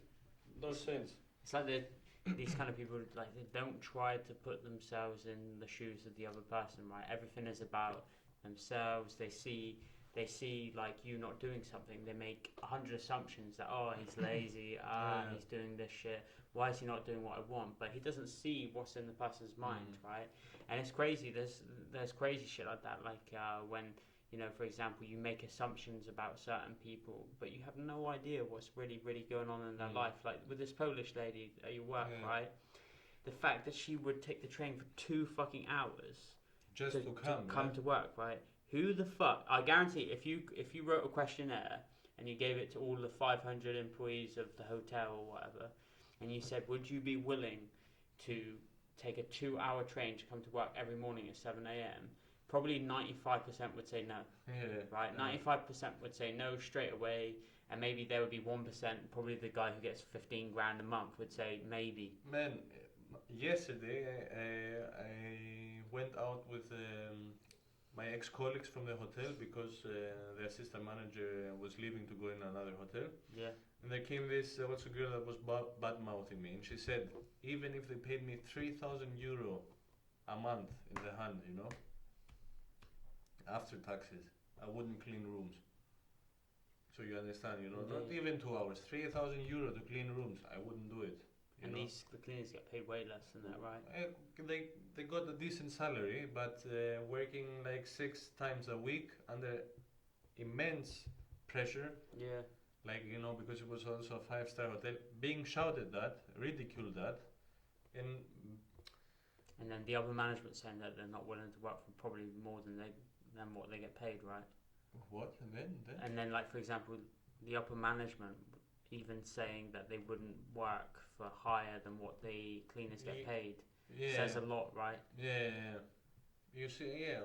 No sense. It's like these kind of people, like, they don't try to put themselves in the shoes of the other person, right? Everything is about themselves. They see like you not doing something. They make 100 assumptions that, oh, he's lazy, he's doing this shit. Why is he not doing what I want? But he doesn't see what's in the person's mind, right? And it's crazy. There's crazy shit like that. Like when, you know, for example, you make assumptions about certain people, but you have no idea what's really going on in their life. Like with this Polish lady at your work, right? The fact that she would take the train for 2 fucking hours just to come to work, right? Who the fuck? I guarantee, if you wrote a questionnaire and you gave it to all the 500 employees of the hotel or whatever, and you said, would you be willing to take a 2-hour train to come to work every morning at 7 a.m.? Probably 95% would say no. Yeah. Right? 95% would say no straight away, and maybe there would be 1%, probably the guy who gets 15 grand a month would say maybe. Man, yesterday I went out with my ex-colleagues from the hotel because the assistant manager was leaving to go in another hotel. Yeah. And there came this what's a girl that was bad-mouthing me, and she said, even if they paid me 3,000 euro a month in the hand, you know, after taxes, I wouldn't clean rooms. So you understand, you know, not even 2 hours, 3,000 euro to clean rooms, I wouldn't do it. And the cleaners get paid way less than that, right? They got a decent salary, but working like 6 times a week under immense pressure. Yeah. like, you know, because it was also a 5-star hotel, being shouted at, ridiculed at, and And then the upper management saying that they're not willing to work for probably more than what they get paid, right? what? And then? And then, like, for example, the upper management even saying that they wouldn't work for higher than what the cleaners get paid says a lot, right? Yeah. You see, yeah,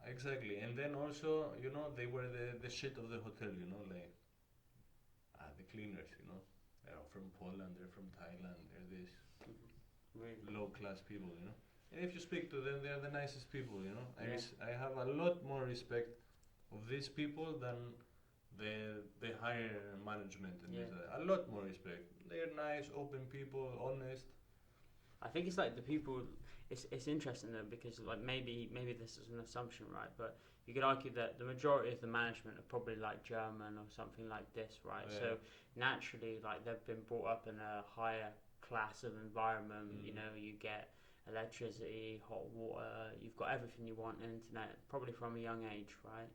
exactly. And then also, you know, they were the shit of the hotel, you know, like the cleaners, you know, they're from Poland, they're from Thailand, they're this Really? low class people, you know. And if you speak to them, they're the nicest people, you know. Yeah. I have a lot more respect of these people than the higher management, and a lot more respect. They're nice, open people, honest. I think it's like the people. It's interesting though, because like maybe this is an assumption, right? But you could argue that the majority of the management are probably like German or something like this, right? Yeah. So naturally, like they've been brought up in a higher class of environment. You know, you get electricity, hot water, you've got everything you want, internet, probably from a young age, right?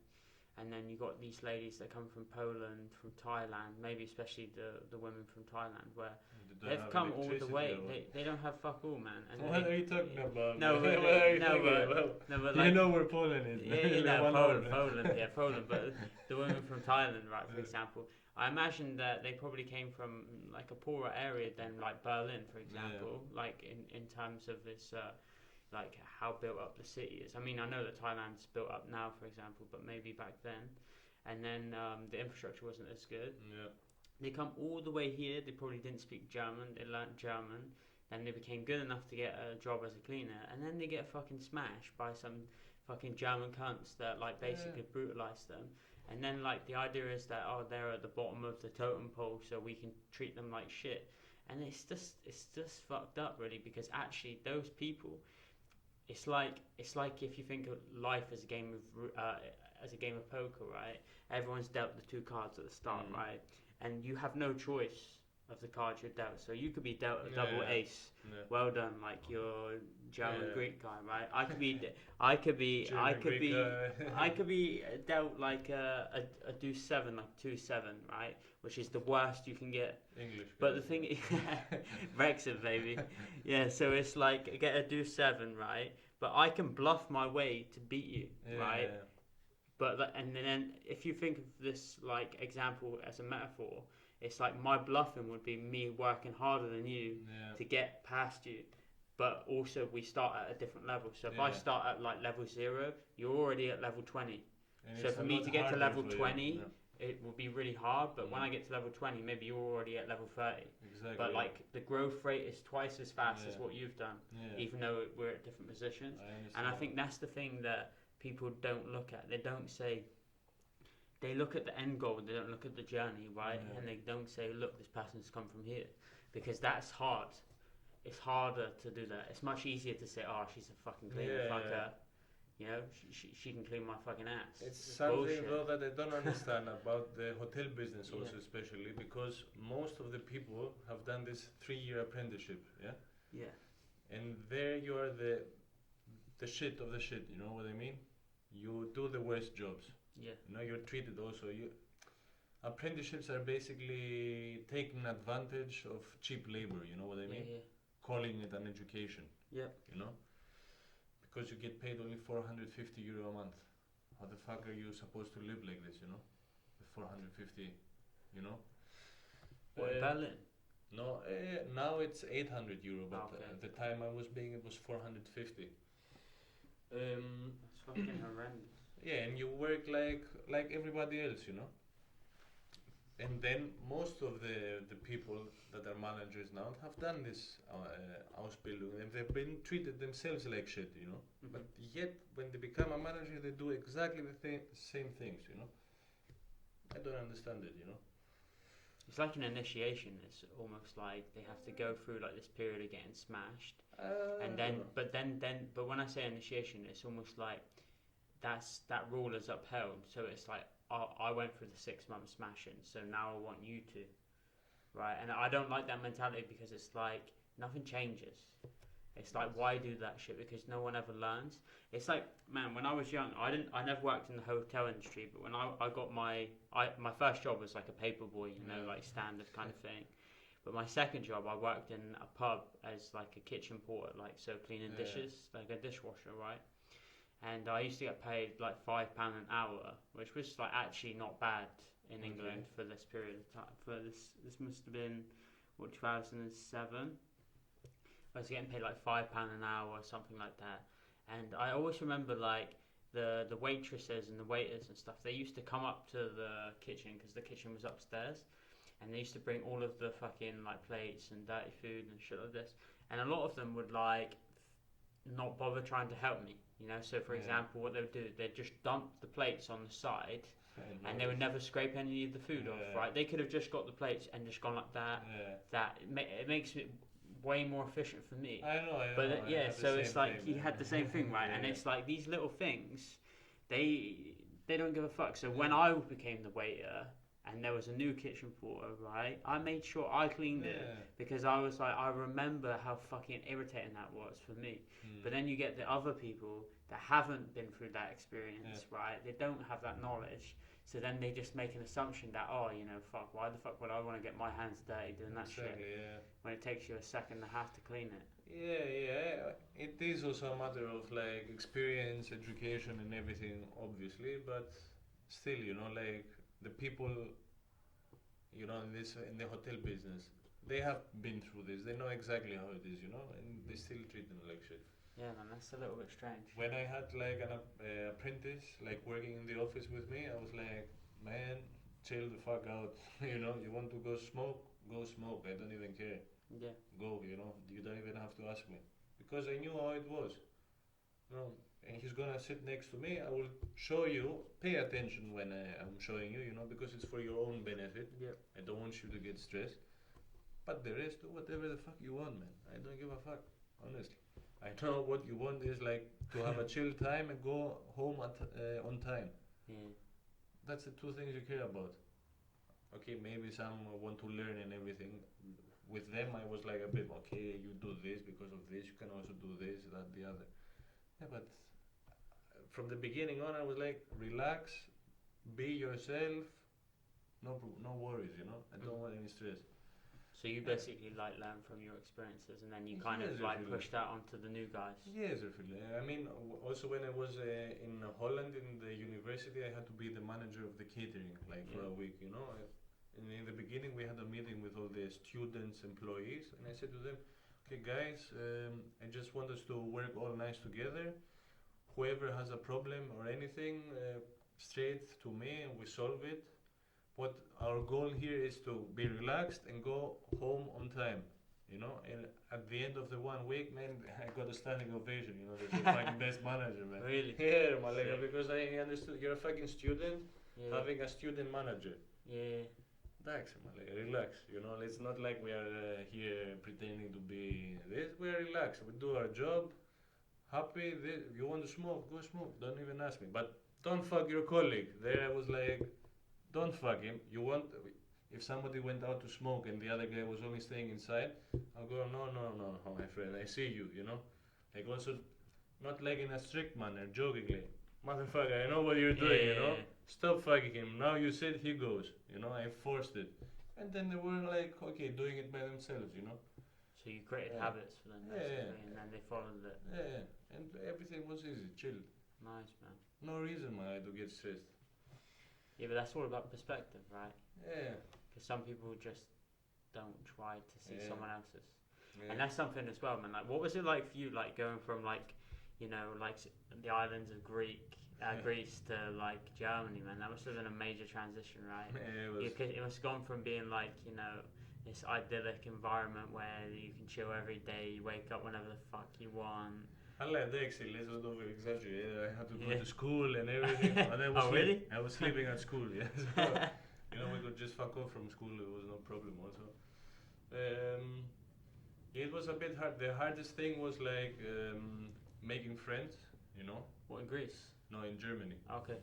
And then you got these ladies that come from Poland, from Thailand, maybe especially the women from Thailand, where they've come all the way. They don't have fuck all, man. And what are you talking about? No, but like, you know where Poland is. Poland. But the women from Thailand, right, for example, I imagine that they probably came from like a poorer area than like Berlin, for example, like in terms of this. Like how built up the city is. I mean, I know that Thailand's built up now, for example, but maybe back then. And then the infrastructure wasn't as good. Yeah. They come all the way here. They probably didn't speak German. They learnt German. Then they became good enough to get a job as a cleaner. And then they get fucking smashed by some fucking German cunts that like basically brutalize them. And then like the idea is that they're at the bottom of the totem pole, so we can treat them like shit. And it's just fucked up, really, because actually those people. It's like if you think of life as a game of poker, right? Everyone's dealt the two cards at the start, right? And you have no choice of the cards you're dealt. So you could be dealt a double ace. Yeah. Well done, like your German Greek guy, right? I could be dealt like a deuce 7, like 2-7, right? Which is the worst you can get. English. But the thing is, Brexit, baby. Yeah, so it's like, get a deuce 7, right? But I can bluff my way to beat you, right? Yeah. But and then if you think of this like example as a metaphor, it's like my bluffing would be me working harder than you to get past you. But also we start at a different level. So if I start at like level 0, you're already at level 20. And so for me to get to level 20, it will be really hard. But when I get to level 20, maybe you're already at level 30. Exactly. But like the growth rate is twice as fast as what you've done, even though we're at different positions. I think that's the thing that people don't look at. They don't say. They look at the end goal. They don't look at the journey, right? And they don't say, "Look, this person's come from here," because that's hard. It's harder to do that. It's much easier to say, "Oh, she's a fucking cleaner fucker." You know, she can clean my fucking ass. It's something though that I don't understand about the hotel business also, especially because most of the people have done this 3-year apprenticeship, Yeah. And there you are the shit of the shit, you know what I mean? You do the worst jobs. Yeah. You know, you're treated also. Apprenticeships are basically taking advantage of cheap labor, you know what I mean? Yeah. Calling it an education. Yeah. You know? Because you get paid only €450 a month. How the fuck are you supposed to live like this, you know? With 450, you know? What, Berlin? No, now it's €800, but at the time I was being, it was 450. It's fucking horrendous. Yeah, and you work like everybody else, you know? And then most of the people that are managers now have done this Ausbildung, and they've been treated themselves like shit, you know? But yet, when they become a manager, they do exactly the same things, you know? I don't understand it, you know? It's like an initiation. It's almost like they have to go through like this period of getting smashed, and then, but when I say initiation, it's almost like that rule is upheld. So it's like, I went through the 6 month smashing, so now I want you to, right? And I don't like that mentality because it's like nothing changes. It's like, why do that shit? Because no one ever learns. It's like, man, when I was young, I never worked in the hotel industry, but when I got my first job was like a paper boy, you know, like standard kind of thing. But my second job, I worked in a pub as like a kitchen porter, like so cleaning dishes, like a dishwasher, right? And I used to get paid like £5 an hour, which was like actually not bad in England for this period of time. For this must have been what, 2007. I was getting paid like £5 an hour or something like that. And I always remember like the waitresses and the waiters and stuff. They used to come up to the kitchen because the kitchen was upstairs, and they used to bring all of the fucking like plates and dirty food and shit like this. And a lot of them would like not bother trying to help me, you know. So for example, what they would do, they'd just dump the plates on the side, and they would never scrape any of the food off. Right? They could have just got the plates and just gone like that. That it makes it way more efficient for me. I know. But so it's like you had the same thing, right? And it's like these little things, they don't give a fuck. So when I became the waiter and there was a new kitchen porter, right, I made sure I cleaned it because I was like, I remember how fucking irritating that was for me. But then you get the other people that haven't been through that experience, right? They don't have that knowledge. So then they just make an assumption that, oh, you know, fuck, why the fuck would I want to get my hands dirty doing that shit when it takes you a second and a half to clean it? Yeah. It is also a matter of like experience, education, and everything, obviously. But still, you know, like the people, you know, in the hotel business, they have been through this. They know exactly how it is, you know, and they still treat them like shit. Yeah, man, that's a little bit strange. When I had like an apprentice like working in the office with me, I was like, man, chill the fuck out. You know, you want to go smoke, go smoke. I don't even care. Yeah. Go, you know, you don't even have to ask me. Because I knew how it was. No, and he's gonna sit next to me. I will show you, pay attention when I'm showing you, you know, because it's for your own benefit. Yeah. I don't want you to get stressed. But the rest, do whatever the fuck you want, man. I don't give a fuck, honestly. I know what you want is like to have a chill time and go home on time. Yeah. That's the two things you care about. Okay, maybe some want to learn and everything. With them, I was like a bit, okay, you do this because of this, you can also do this, that, the other. Yeah, but from the beginning on, I was like, relax, be yourself, no worries, you know. I don't want any stress. So you basically like learn from your experiences, and then you kind of like push that onto the new guys. Yes, definitely. I mean, also when I was in Holland in the university, I had to be the manager of the catering, like for a week, you know. In the beginning, we had a meeting with all the students, employees, and I said to them, okay, guys, I just want us to work all nice together. Whoever has a problem or anything, straight to me, and we solve it. What our goal here is to be relaxed and go home on time, you know. And at the end of the 1 week, man, I got a standing ovation. You know, that's the fucking best manager, man. Really? Yeah, Malaga, because I understood you're a fucking student having a student manager. Yeah. Relax, Malaga, relax. You know, it's not like we are here pretending to be this. We are relaxed. We do our job. Happy. You want to smoke? Go smoke. Don't even ask me. But don't fuck your colleague. There, I was like. Don't fuck him. You want, if somebody went out to smoke and the other guy was only staying inside, I'll go, no, my friend, I see you, you know. Like also, not like in a strict manner, jokingly. Motherfucker, I know what you're doing, you know. Stop fucking him. Now you said he goes, you know, I forced it. And then they were like, okay, doing it by themselves, you know. So you created habits for them, basically, and then they followed it. Yeah, and everything was easy, chill. Nice, man. No reason why I had to get stressed. Yeah, but that's all about perspective, right? Yeah. Because some people just don't try to see someone else's. Yeah. And that's something as well, man. Like, what was it like for you, like, going from, like, you know, like, the islands of Greece to, like, Germany, man? That must have been a major transition, right? Yeah, It must have gone from being, like, you know, this idyllic environment where you can chill every day, you wake up whenever the fuck you want. Αλλά εντάξει, let's not over exaggerate. I had to go to school and everything. And I was really? I was sleeping at school, yeah. So, you know, we could just fuck off from school. It was no problem also. It was a bit hard. The hardest thing was like making friends, you know. What, in Greece? No, in Germany. Okay.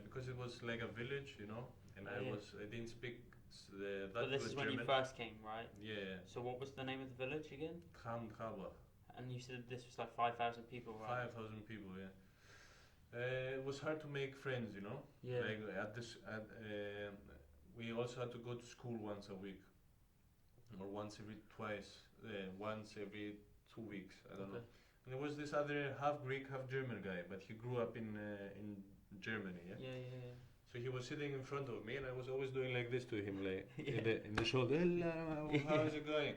Because it was like a village, you know, and I didn't speak that But this is when German. you first came, right? Yeah. So what was the name of the village again? Kham Khaba. And you said this was like 5,000 people, right? 5,000 people, yeah. It was hard to make friends, you know. Yeah. Like we also had to go to school once a week, or once every 2 weeks. I don't know. And there was this other half Greek, half German guy, but he grew up in Germany. Yeah. Yeah. So he was sitting in front of me, and I was always doing like this to him, like in the shoulder. How is it going?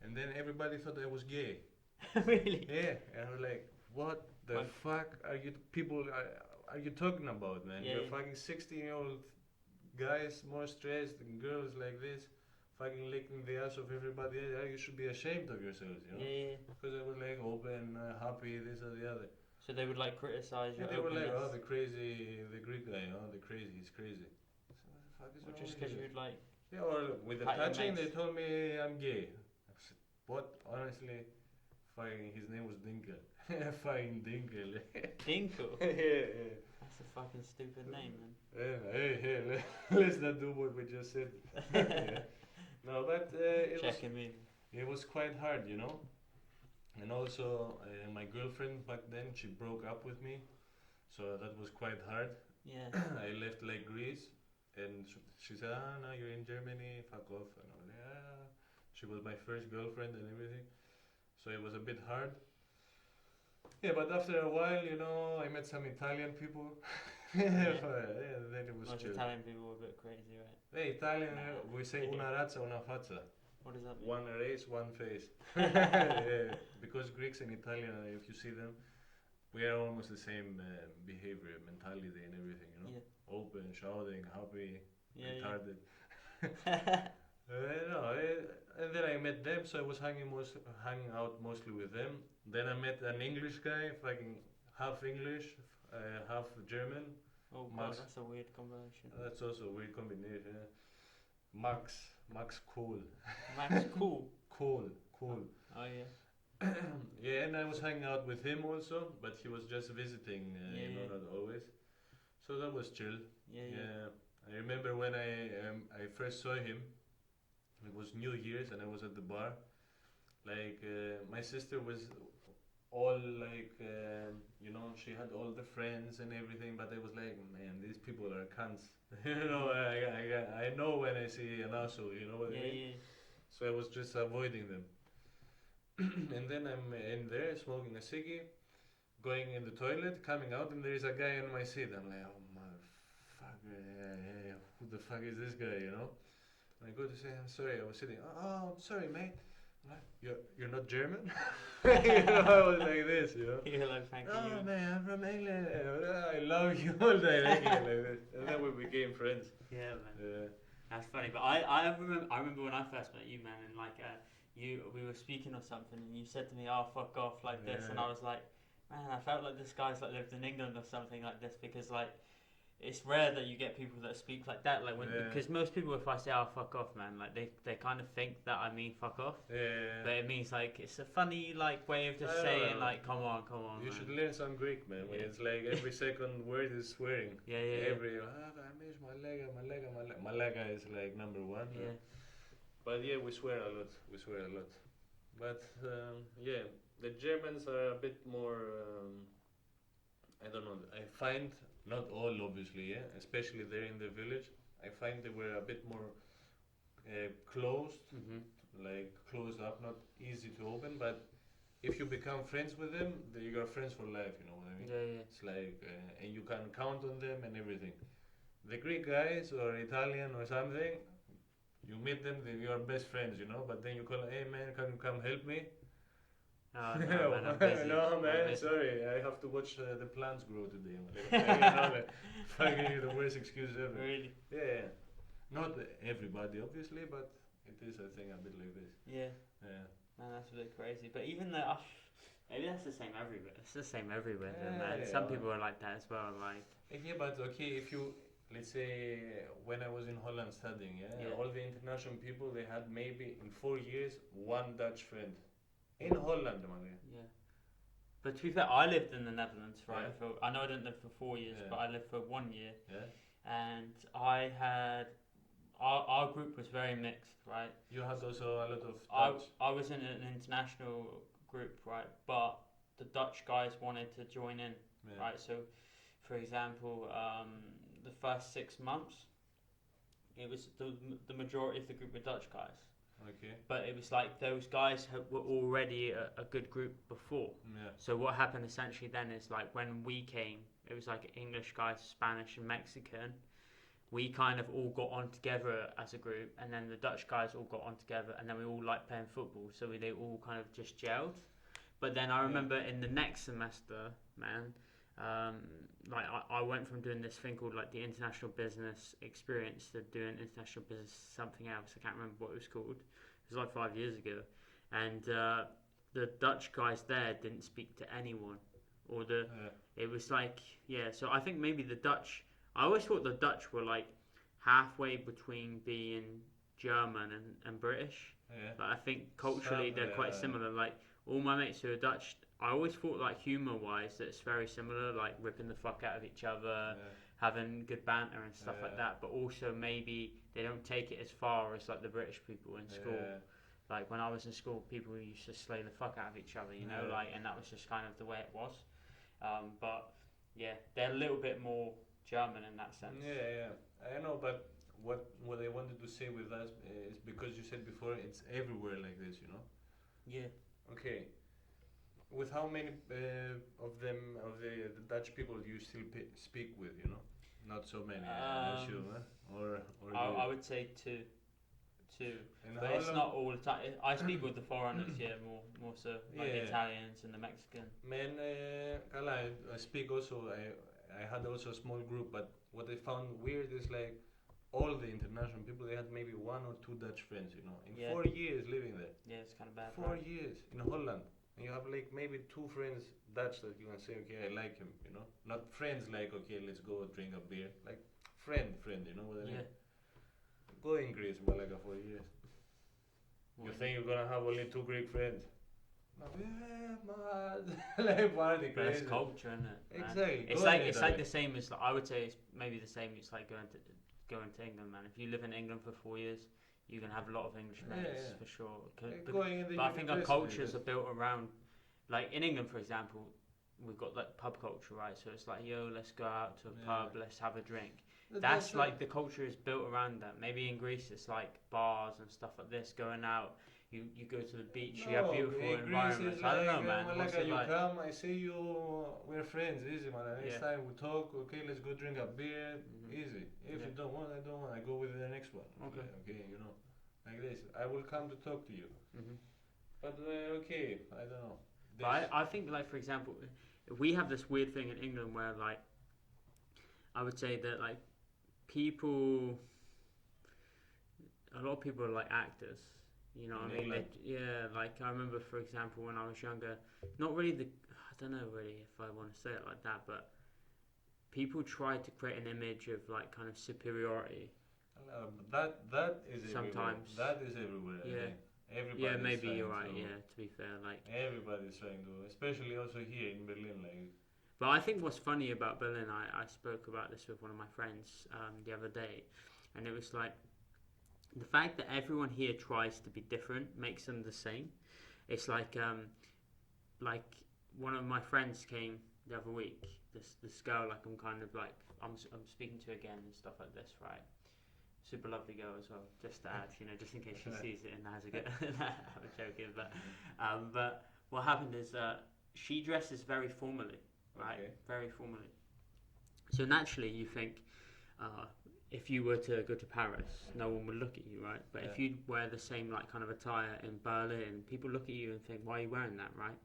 And then everybody thought I was gay. Really? Yeah. And I was like, what the fuck are you people are you talking about, man? Yeah, You're fucking 16-year-old guys more stressed than girls like this, fucking licking the ass of everybody else. You should be ashamed of yourselves, you know? Yeah. Because I was like open, happy, this or the other. So they would like criticize you. Yeah, they were like, oh, the Greek guy, oh, he's crazy. So what the fuck is wrong Just with because you? you'd like. Yeah, or with the touching, they told me I'm gay. I said, what? Honestly, fucking, his name was Dinkel. Fucking Dinkel. Dinkel? Yeah. That's a fucking stupid name, man. Yeah, hey, let's not do what we just said. Yeah. No, but it was quite hard, you know. And also, my girlfriend back then, she broke up with me, so that was quite hard. Yeah. I left like Greece, and she said, no, you're in Germany, fuck off. And I was like, She was my first girlfriend and everything, so it was a bit hard. Yeah, but after a while, you know, I met some Italian people. Yeah, then it was chill. Italian people were a bit crazy, right? Hey, Italian, we say una razza, una faccia. What does that mean? One race, one face. Yeah, because Greeks and Italian, if you see them, we are almost the same behavior, mentality and everything, you know? Yeah. Open, shouting, happy, retarded. Yeah. And then I met them, so I was hanging out mostly with them. Then I met an English guy, fucking half English, half German. Oh god, that's a weird combination. That's also a weird combination. Max Cool. Max Cool? Cool. Oh yeah. Yeah, and I was hanging out with him also, but he was just visiting, not always. So that was chill. Yeah. I remember when I first saw him, it was New Year's and I was at the bar. Like, my sister was all like, she had all the friends and everything, but I was like, man, these people are cunts. I know when I see an asshole, you know what I mean? Yeah. So I was just avoiding them. And then I'm in there smoking a ciggy, going in the toilet, coming out, and there is a guy on my seat. I'm like, oh motherfucker, who the fuck is this guy, you know? And I go to say, I'm sorry, I was sitting. Oh, I'm sorry, mate. You're not German? I was like this, you know. You're like, thank you. Oh man, I'm from England. I love you all directly like this. And then we became friends. Yeah, man. That's funny. But I remember when I first met you, man, and like we were speaking or something, and you said to me, "Oh, fuck off," like this, and I was like, man, I felt like this guy's like lived in England or something like this, because like it's rare that you get people that speak like that, like because most people, if I say, "Oh, fuck off," man, like they kind of think that I mean fuck off. Yeah. But it means like it's a funny like way of just saying like come on. You man. should learn some Greek, man. When it's like every second word is swearing. Yeah. Every I miss my lega is like number one. Yeah. But yeah, we swear a lot. But the Germans are a bit more. I don't know. I find. Not all, obviously, especially there in the village. I find they were a bit more closed, like closed up, not easy to open. But if you become friends with them, you are friends for life. You know what I mean? Yeah. It's like, and you can count on them and everything. The Greek guys or Italian or something, you meet them, you are best friends, you know. But then you call, hey man, can you come help me? Oh, no, man, I'm busy. No, man, sorry, I have to watch the plants grow today. Fucking the worst excuse ever. Really? Yeah. Not everybody, obviously, but it is, I think, a bit like this. Yeah. Man, that's a bit crazy. But even though, maybe that's the same everywhere. It's the same everywhere, man. Some people are like that as well, like. Yeah, but okay, if you, let's say, when I was in Holland studying, all the international people, they had maybe in 4 years, one Dutch friend. In Holland, man. Yeah. But to be fair, I lived in the Netherlands, right? I know I didn't live for 4 years, but I lived for 1 year. Yeah. And I had, our group was very mixed, right? You had also a lot of Dutch. I was in an international group, right? But the Dutch guys wanted to join in, Yeah. right? So, for example, the first 6 months, it was the majority of the group were Dutch guys. Okay. But it was like those guys were already a good group before. Yeah. So what happened essentially then is like when we came, it was like English guys, Spanish and Mexican. We kind of all got on together as a group, and then the Dutch guys all got on together, and then we all liked playing football, so they all kind of just gelled. But then I remember in the next semester, man, like I went from doing this thing called like the international business experience to doing international business something else. I can't remember what it was called. It was like 5 years ago, and the Dutch guys there didn't speak to anyone, or it was like So I think maybe the Dutch. I always thought the Dutch were like halfway between being German and British. Yeah. Like, I think culturally they're quite similar. Like all my mates who are Dutch, I always thought like humour-wise that it's very similar, like ripping the fuck out of each other, having good banter and stuff like that. But also maybe they don't take it as far as like the British people in school. Like when I was in school, people used to slay the fuck out of each other, you know, like, and that was just kind of the way it was. But yeah, they're a little bit more German in that sense. Yeah, I know, but what I wanted to say with that is because you said before it's everywhere like this, you know. Yeah. Okay. With how many of them, of the Dutch people, do you still speak with? You know, not so many. I'm sure, huh? Or I would say two. And But it's not all the time. I speak with the foreigners, more so, like the Italians and the Mexican. Man, Kala, I speak also. I had also a small group, but what I found weird is like all the international people, they had maybe 1 or 2 Dutch friends, you know, in 4 years living there. Yeah, it's kind of bad. 4 years in Holland. And you have like maybe 2 friends Dutch that you can say, okay, I like him, you know. Not friends like, okay, let's go drink a beer. Like friend, you know what I mean? Go in Greece, Malaga, for years. You think you're gonna have only 2 Greek friends? Like party crazy. That's culture, isn't it? Exactly. It's like the same as I would say. It's maybe the same. It's like going to England, man. If you live in England for 4 years, you can have a lot of English mates for sure. But I think our cultures are built around, like in England, for example, we've got like pub culture, right? So it's like, yo, let's go out to a pub, let's have a drink. That's like the culture is built around that. Maybe in Greece it's like bars and stuff like this, going out. You go to the beach, you have beautiful environments. I don't know, man. What's it like? Come, I see you, we're friends, easy, man. Next time we talk, okay, let's go drink a beer, easy. If you don't want, I don't want, I go with the next one. Okay, you know, like this. I will come to talk to you. But okay, I don't know. But I think, like, for example, we have this weird thing in England where, like, I would say that, like, a lot of people are like actors. You know what I mean? Like I remember, for example, when I was younger, not really I don't know really if I want to say it like that, but people try to create an image of like kind of superiority. That is sometimes everywhere. That is everywhere. Yeah. Everybody. Maybe you're right. To be fair, like everybody's trying to, especially also here in Berlin, like. But I think what's funny about Berlin, I spoke about this with one of my friends the other day, and it was like, the fact that everyone here tries to be different makes them the same. It's like one of my friends came the other week. This girl, like I'm speaking to again and stuff like this, right? Super lovely girl as well. Just to add, you know, just in case she sees it and has a good. I'm joking, but what happened is she dresses very formally, right? Okay. Very formally. So naturally, you think. If you were to go to Paris, no one would look at you, right? But if you wear the same like kind of attire in Berlin, people look at you and think, why are you wearing that, right?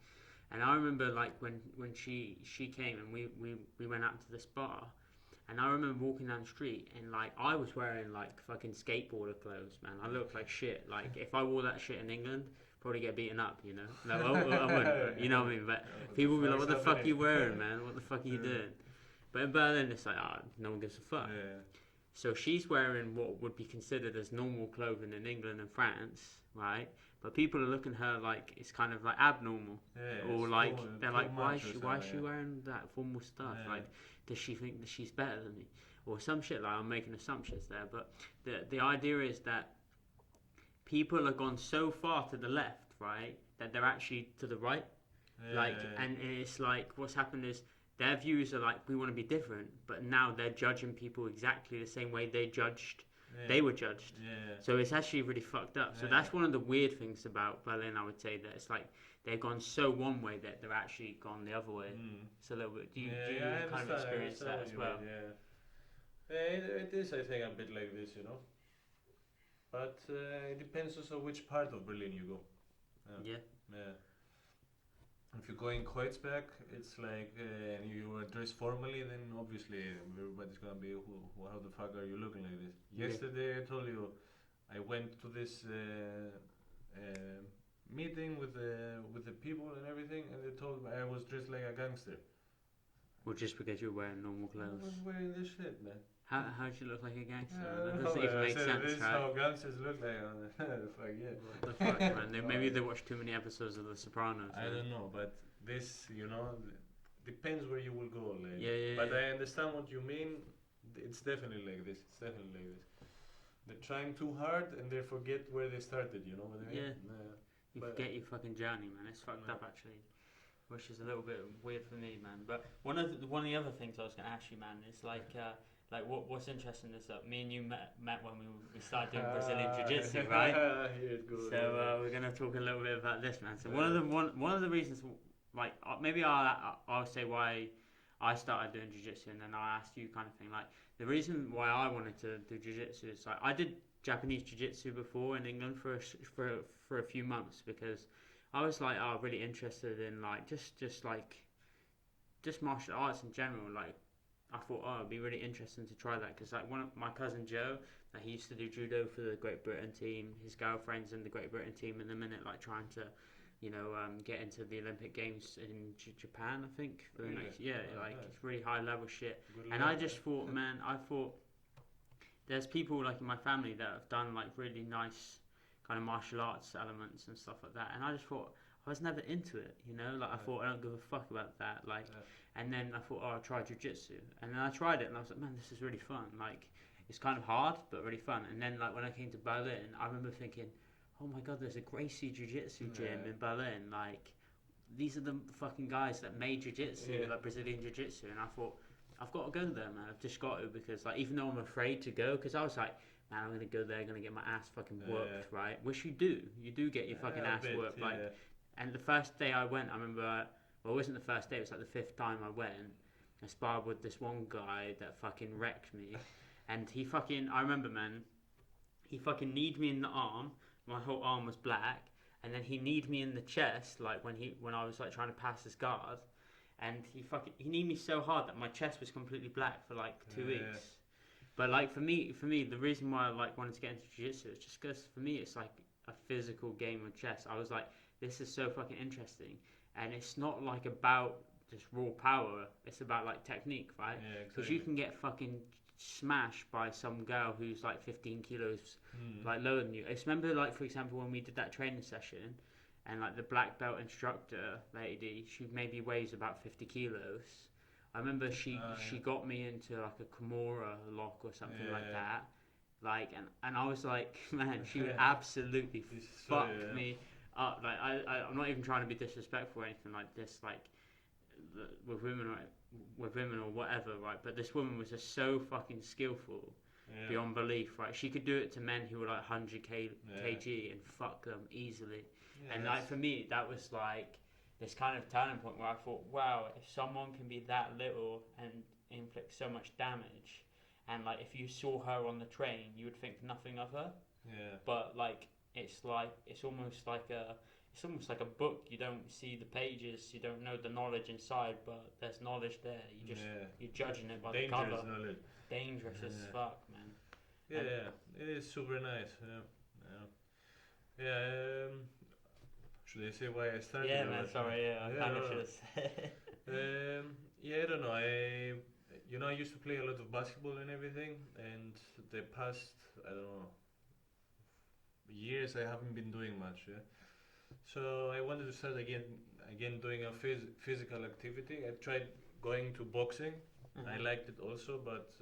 And I remember like when she came and we went out to this bar, and I remember walking down the street and like I was wearing like fucking skateboarder clothes, man. I looked like shit. Like if I wore that shit in England, probably get beaten up, you know? No, I wouldn't, you know what I mean? But people would be like, what the fuck are you wearing, man? What the fuck are you doing? But in Berlin, it's like, no one gives a fuck. So she's wearing what would be considered as normal clothing in England and France, right? But people are looking at her like it's kind of like abnormal, or like they're like, why is she wearing that formal stuff? Like, does she think that she's better than me, or some shit? Like I'm making assumptions there, but the idea is that people have gone so far to the left, right, that they're actually to the right. And it's like what's happened is their views are like, we want to be different, but now they're judging people exactly the same way they were judged. So it's actually really fucked up. So that's one of the weird things about Berlin, I would say, that it's like they've gone so one way that they're actually gone the other way. It's a little bit. Do you kind of experience that as well? It is, I think, a bit like this, you know. But it depends also which part of Berlin you go. Yeah. If you go in Kreuzberg, it's like you dress formally, then obviously everybody's gonna be, how the fuck are you looking like this? Yesterday I told you, I went to this meeting with the people and everything, and they told me I was dressed like a gangster. Well, just because you're wearing normal clothes. I was wearing this shit, man. How do you look like a gangster? That doesn't even make sense, this is right? how gangsters look like. Fuck yeah. What the fuck, man? Maybe they watched too many episodes of The Sopranos. I don't know, but this, you know, depends where you will go. Like. But Yeah. I understand what you mean. It's definitely like this. They're trying too hard and they forget where they started. You know what I mean? You forget your fucking journey, man. It's fucked up, actually. Which is a little bit weird for me, man. But one of the other things I was going to ask you, man, is like what's interesting is that me and you met when we started doing Brazilian Jiu-Jitsu, right? So we're going to talk a little bit about this, man. So one of the reasons, like maybe I'll say why I started doing Jiu-Jitsu, and then I'll ask you kind of thing. Like the reason why I wanted to do Jiu-Jitsu is like I did Japanese Jiu-Jitsu before in England for a few months because I was like really interested in like just martial arts in general. Like I thought it'd be really interesting to try that because like one of my cousin Joe, he used to do judo for the Great Britain team. His girlfriend's in the Great Britain team in the minute, like trying to, get into the Olympic Games in Japan, I think. For the next, nice. It's really high level shit. And I just thought, man, there's people like in my family that have done like really nice kind of martial arts elements and stuff like that, and I just thought I was never into it, I thought I don't give a fuck about that, and then I thought I'll try jiu-jitsu, and then I tried it and I was like, man, this is really fun, like it's kind of hard but really fun. And then like when I came to Berlin, I remember thinking, oh my god, there's a Gracie jiu-jitsu gym in Berlin, like these are the fucking guys that made jiu-jitsu, like Brazilian jiu-jitsu, and I thought I've got to go there, man. I've just got to, because like even though I'm afraid to go, because I was like, man, I'm going to go there, going to get my ass fucking whooped, right? Which you do get your fucking ass whooped. Like, and the first day I went, I remember, well, it wasn't the first day, it was like the fifth time I went. I sparred with this one guy that fucking wrecked me. And I remember, man, he fucking kneed me in the arm. My whole arm was black. And then he kneed me in the chest, like when I was like trying to pass his guard. And he kneed me so hard that my chest was completely black for like 2 weeks. But like for me, the reason why I like wanted to get into jiu-jitsu is just because for me it's like a physical game of chess. I was like, this is so fucking interesting, and it's not like about just raw power. It's about like technique, right? Because you can get fucking smashed by some girl who's like 15 kilos like lower than you. I just remember like, for example, when we did that training session, and like the black belt instructor lady, she maybe weighs about 50 kilos. I remember she got me into like a Kimura lock or something like that, like, and I was like, man, she would absolutely fuck me up. Like I'm not even trying to be disrespectful or anything like this, like with women or whatever, right? But this woman was just so fucking skillful beyond belief, right? She could do it to men who were like 100 kg and fuck them easily. And like for me, that was like this kind of turning point where I thought, wow, if someone can be that little and inflict so much damage, and like if you saw her on the train, you would think nothing of her. But like it's almost like a book. You don't see the pages, you don't know the knowledge inside, but there's knowledge there. You're judging it by the cover. Knowledge. Dangerous as fuck, man. It is super nice. Should I say why I started? Yeah, man, sorry, I kind of should have said. I don't know. I used to play a lot of basketball and everything, and the past, I don't know, years I haven't been doing much. So I wanted to start again doing a physical activity. I tried going to boxing. I liked it also, but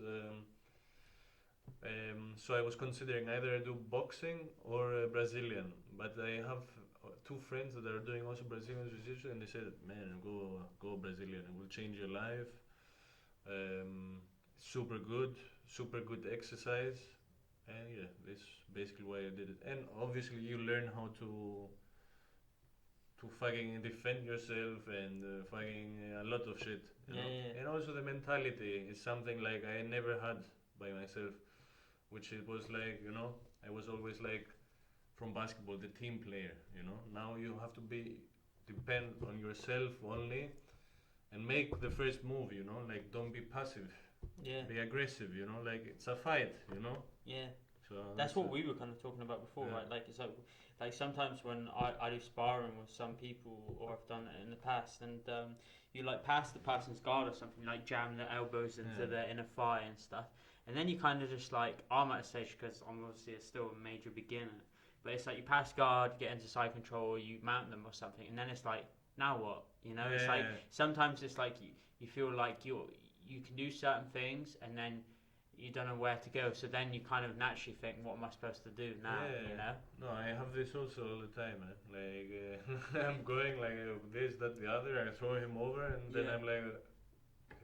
So I was considering either do boxing or Brazilian, but I have two friends that are doing also Brazilian Jiu-Jitsu, and they said, "Man, go Brazilian. It will change your life. Super good, super good exercise." And yeah, that's basically why I did it. And obviously, you learn how to fucking defend yourself and fucking a lot of shit. You know? And also the mentality is something like I never had by myself, which it was like, you know, I was always like from basketball, the team player, you know. Now you have to depend on yourself only and make the first move, you know, like don't be passive. Yeah. Be aggressive, you know, like it's a fight, you know. Yeah. So that's what we were kind of talking about before, right? Like it's like sometimes when I do sparring with some people, or I've done it in the past, and you like pass the person's guard or something, like jam their elbows into their inner thigh and stuff, and then you kind of just like, I'm at a stage because I'm obviously still a major beginner, but it's like you pass guard, get into side control, you mount them or something, and then it's like, now what? You know, it's like sometimes it's like you feel like you can do certain things, and then you don't know where to go, so then you kind of naturally think, what am I supposed to do now? You know? No, I have this also all the time, man. Like I'm going like this, that, the other. I throw him over, and then I'm like,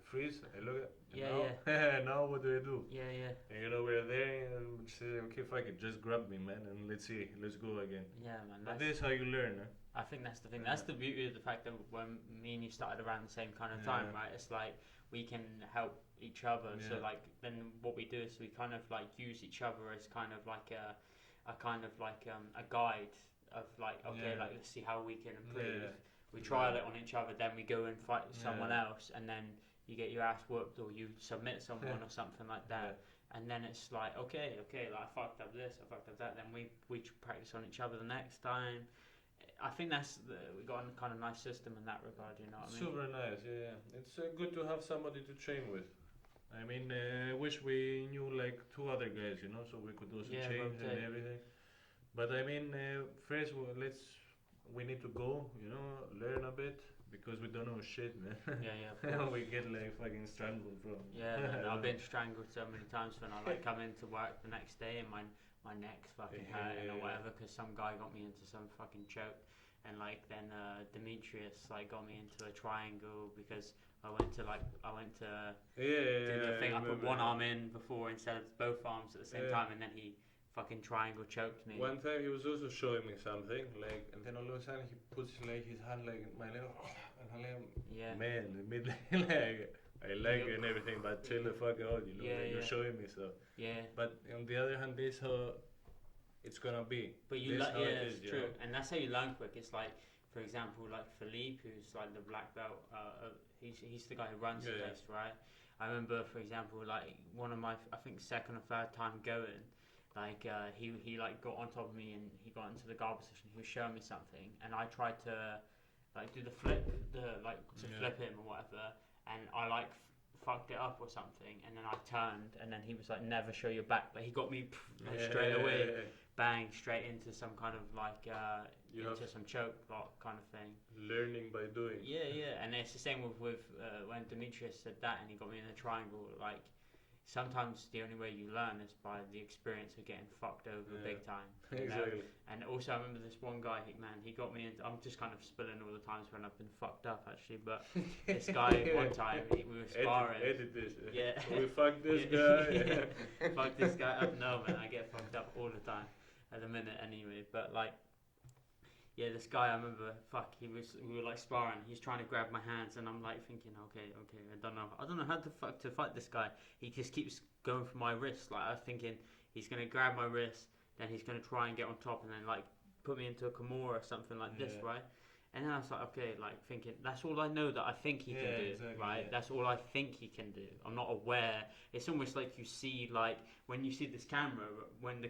freeze. I look at now what do I do? And you know, we're there, and say, okay, fuck it, just grab me, man, and let's go again. Yeah, man. But this is how you learn, huh? I think that's the thing. That's the beauty of the fact that when me and you started around the same kind of time, right? It's like we can help each other. So like then what we do is we kind of like use each other as kind of like a guide of like, okay, like let's see how we can improve. We trial it on each other, then we go and fight someone else, and then you get your ass whooped or you submit someone or something like that. And then it's like, okay, like I fucked up this, I fucked up that. Then we practice on each other the next time. I think we got a kind of nice system in that regard, you know what I mean? Super nice, yeah. It's good to have somebody to train with. I mean, I wish we knew like two other guys, you know, so we could also change and everything. But I mean, first we need to go, you know, learn a bit, because we don't know shit, man. We get like fucking strangled from. Yeah, man, I've been strangled so many times when I like come into work the next day and my neck's fucking hurting or whatever, because some guy got me into some fucking choke, and like then Demetrius like got me into a triangle because I went to do the thing. I put one arm in before instead of both arms at the same time, and then he fucking triangle choked me. One time he was also showing me something, like, and then all of a sudden he puts like his hand like in my leg, and I'm like, man, like I like it and everything, but chill the fuck out, you know, like you're showing me stuff. But on the other hand, this how it's gonna be. But you it's true, and that's how you learn quick. It's like, for example, like Philippe, who's like the black belt, he's the guy who runs the place, right? I remember, for example, like one of my, I think second or third time going, like he like got on top of me and he got into the guard position. He was showing me something, and I tried to like do the flip, flip him or whatever, and I like fucked it up or something, and then I turned, and then he was like, never show your back, but he got me straight away, bang, straight into some kind of like into some choke block kind of thing. Learning by doing. And it's the same with when Demetrius said that and he got me in a triangle. Like sometimes the only way you learn is by the experience of getting fucked over big time. Exactly. And also I remember this one guy, he got me into, I'm just kind of spilling all the times when I've been fucked up actually, but this guy one time we were sparring. Edit this. We fucked this guy. Fuck this guy up. No man, I get fucked up all the time at the minute anyway, but like this guy, I remember, we were like sparring, he's trying to grab my hands, and I'm like thinking, okay, I don't know how to fight this guy. He just keeps going for my wrist, like I was thinking he's gonna grab my wrist, then he's gonna try and get on top, and then like put me into a Kimura or something like this, right? And then I was like, okay, like thinking, that's all I know that I think he can do, right? Yeah. That's all I think he can do. I'm not aware. It's almost like you see, like, when you see this camera, when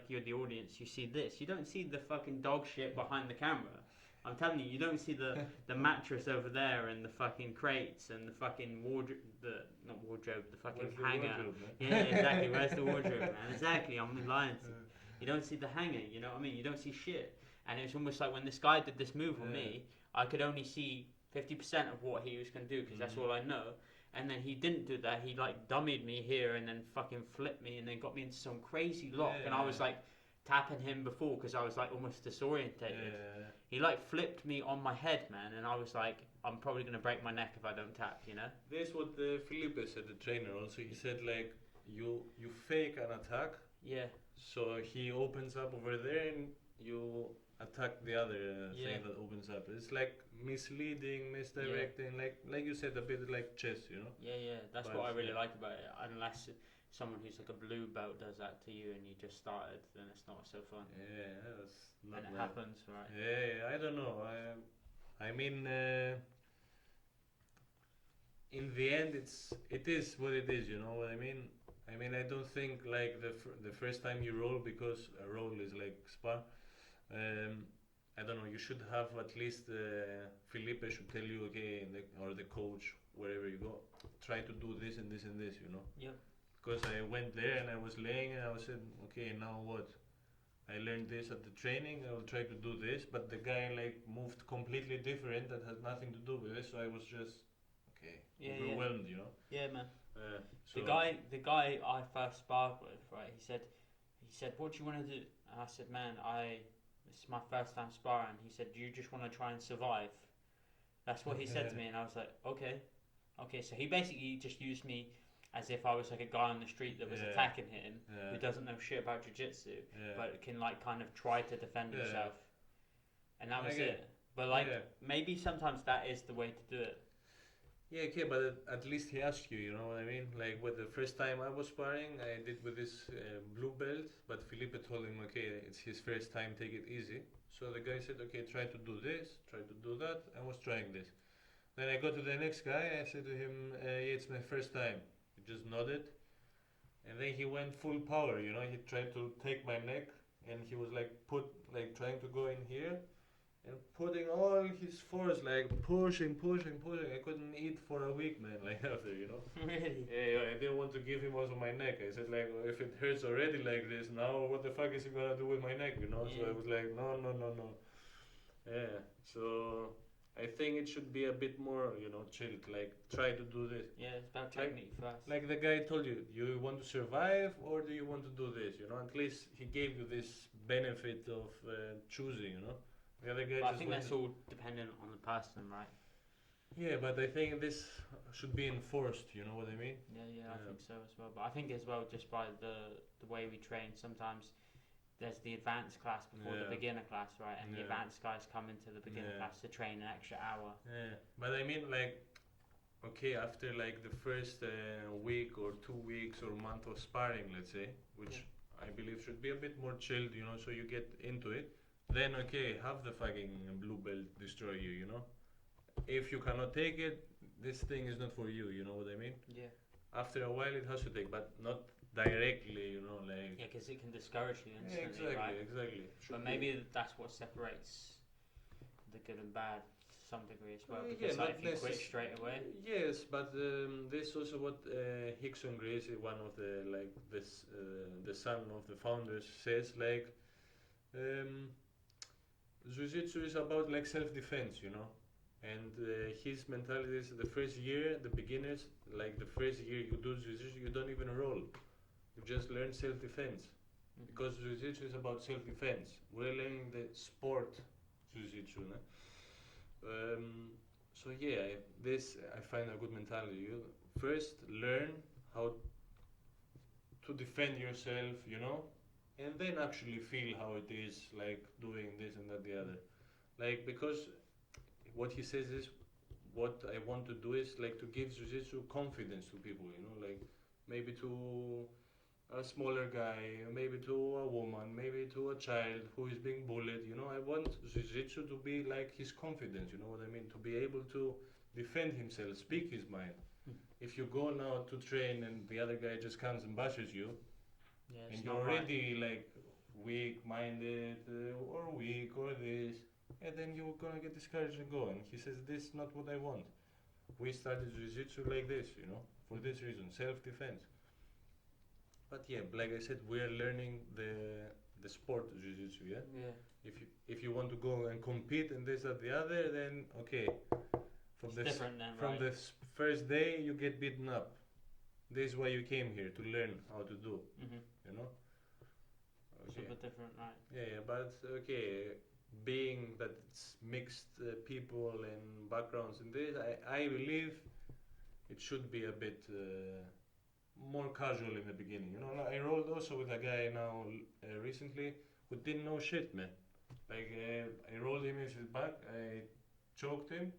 you're the audience, you see this. You don't see the fucking dog shit behind the camera. I'm telling you don't see the mattress over there and the fucking crates and the fucking wardrobe, the fucking hanger. Exactly. Where's the wardrobe, man? Exactly. I'm lying to you. You don't see the hanger, you know what I mean? You don't see shit. And it's almost like when this guy did this move on me, I could only see 50% of what he was going to do because that's all I know. And then he didn't do that. He like dummied me here and then fucking flipped me and then got me into some crazy lock. Yeah, and I was like tapping him before because I was like almost disorientated. Yeah. He like flipped me on my head, man, and I was like, I'm probably gonna break my neck if I don't tap, you know? This what Felipe said, the trainer also. He said like you fake an attack, Yeah, so he opens up over there and you attack the other thing that opens up. It's like misleading, misdirecting, like you said, a bit like chess, you know? yeah. That's But, what I really yeah. like about it. Unless someone who's like a blue belt does that to you and you just started, then it's not so fun. Yeah, that's not And it bad. happens, right? Yeah, I don't know. I mean, in the end, it is what it is. You know what I mean? I mean, I don't think like the first time you roll, because a roll is like spar. I don't know. You should have at least Felipe should tell you, okay, or the coach wherever you go, try to do this and this and this. You know? Yep. Because I went there and I was laying and I was saying, okay, now what? I learned this at the training, I will try to do this, but the guy like moved completely different that has nothing to do with it, so I was just overwhelmed, you know. Yeah, man. So The guy I first sparred with, right? He said, "What do you want to do?" And I said, "Man, this is my first time sparring." He said, "Do you just want to try and survive?" That's what he said to me, and I was like, "Okay." So he basically just used me as if I was like a guy on the street that was attacking him, who doesn't know shit about jiu-jitsu, but can like kind of try to defend himself, and that was it. But like maybe sometimes that is the way to do it. Yeah, okay, but at least he asked you, you know what I mean? Like with the first time I was sparring, I did with this blue belt, but Felipe told him, okay, it's his first time, take it easy. So the guy said, okay, try to do this, try to do that. I was trying this. Then I go to the next guy, I said to him, yeah, it's my first time. He just nodded. And then he went full power, you know, he tried to take my neck and he was like trying to go in here. And putting all his force, like pushing. I couldn't eat for a week, man, like after, you know. Really? Yeah, I didn't want to give him also my neck. I said, like, if it hurts already like this, now what the fuck is he gonna do with my neck, you know? Yeah. So I was like, no. Yeah, so I think it should be a bit more, you know, chilled, like, try to do this. Yeah, it's about technique first. Like the guy told you, you want to survive or do you want to do this, you know? At least he gave you this benefit of choosing, you know? The other guy But I just think went that's all dependent on the person, right? Yeah, but I think this should be enforced, you know what I mean? Yeah, I think so as well. But I think as well, just by the way we train, sometimes there's the advanced class before the beginner class, right? And the advanced guys come into the beginner class to train an extra hour. Yeah, but I mean, like, okay, after like the first week or 2 weeks or month of sparring, let's say, which I believe should be a bit more chilled, you know, so you get into it. Then okay, have the fucking blue belt destroy you, you know? If you cannot take it, this thing is not for you, you know what I mean? Yeah. After a while it has to take, but not directly, you know, like... Yeah, because it can discourage you instantly, exactly. But maybe that's what separates the good and bad to some degree as well, Yeah, because like, not if you quit straight away... Yes, but this is also what Hickson Gracie, one of the, like, the son of the founders, says, like... Jiu-Jitsu is about like self-defense, you know, and his mentality is the first year, the beginners, like the first year you do Jiu-Jitsu, you don't even roll, you just learn self-defense, because Jiu-Jitsu is about self-defense. We're learning the sport Jiu-Jitsu, no? So yeah, I find a good mentality. You first learn how to defend yourself, you know, and then actually feel how it is, like doing this and that, the other. Like, because what he says is, what I want to do is like to give Jiu-Jitsu confidence to people, you know, like maybe to a smaller guy, maybe to a woman, maybe to a child who is being bullied, you know. I want Jiu-Jitsu to be like his confidence, you know what I mean, to be able to defend himself, speak his mind. If you go now to train and the other guy just comes and bashes you, and you're already like weak-minded or weak or this, and then you're gonna get discouraged and go. And he says, this is not what I want. We started Jiu-Jitsu like this, you know, for this reason, self-defense. But yeah, like I said, we're learning the sport Jiu-Jitsu, yeah? If you want to go and compete and this, that, the other, then okay, From It's the different then, from right? the first day you get beaten up. This is why you came here, to learn how to do. Mm-hmm. You know. Okay. Super different, right? Yeah, but okay. Being that it's mixed people and backgrounds in this, I believe it should be a bit more casual in the beginning. You know, like I rolled also with a guy now recently who didn't know shit, man. Like I rolled him in his back, I choked him,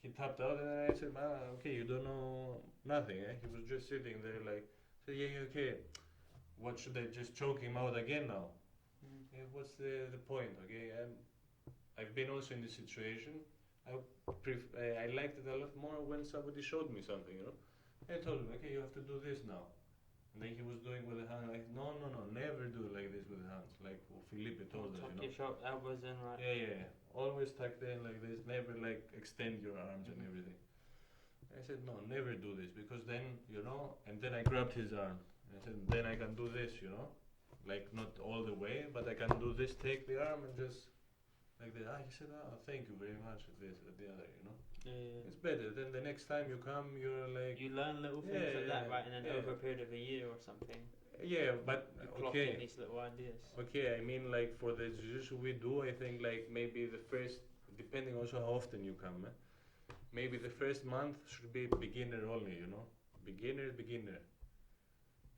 he tapped out, and I said, "Man, okay, you don't know nothing." Eh? He was just sitting there, like, said, "Yeah, okay. What should I just choke him out again now? Mm. Yeah, what's the point? Okay, I've been also in this situation. I liked it a lot more when somebody showed me something, you know. I told him, okay, you have to do this now. And then he was doing with the hand, like, no, never do like this with the hands, like Felipe told us, Tuck you know. your short elbows in, right? Yeah. Always tucked in like this, never like extend your arms and Mhm. everything. I said, no, never do this, because then, you know, and then I grabbed his arm. I said, then I can do this, you know. Like, not all the way, but I can do this, take the arm and just like that. He said, thank you very much at this, at the other, you know. Yeah. It's better. Then the next time you come, you're like, You learn little things Yeah, like that, yeah, right? And then yeah. over a period of a year or something, yeah, but you clock in okay. these little ideas. Okay, I mean, like for the jiu-jitsu we do, I think like maybe the first, depending also how often you come, maybe the first month should be beginner only, you know, beginner,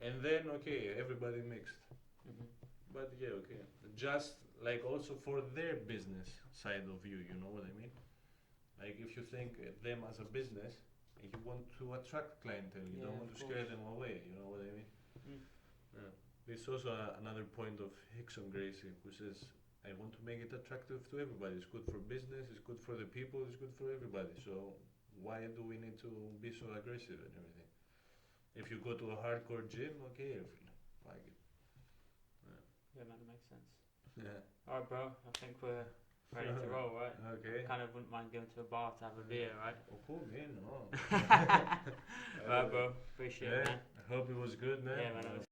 and then okay, everybody mixed. Mm-hmm. But yeah, okay, just like also for their business side of you, you know what I mean? Like if you think them as a business, and you want to attract clientele, you Yeah, don't want of to scare course. them away, you know what I mean? Mm. Yeah. This is also another point of Hickson Gracie, who says, I want to make it attractive to everybody. It's good for business, it's good for the people, it's good for everybody. So why do we need to be so aggressive and everything? If you go to a hardcore gym, okay, like it. Yeah, man, makes sense. Yeah. Alright, bro, I think we're ready to roll, right? Okay. Kind of wouldn't mind going to a bar to have a beer, right? Oh, man, no. Alright, bro, appreciate it, Yeah, man. I hope it was good, man. Yeah, man, it was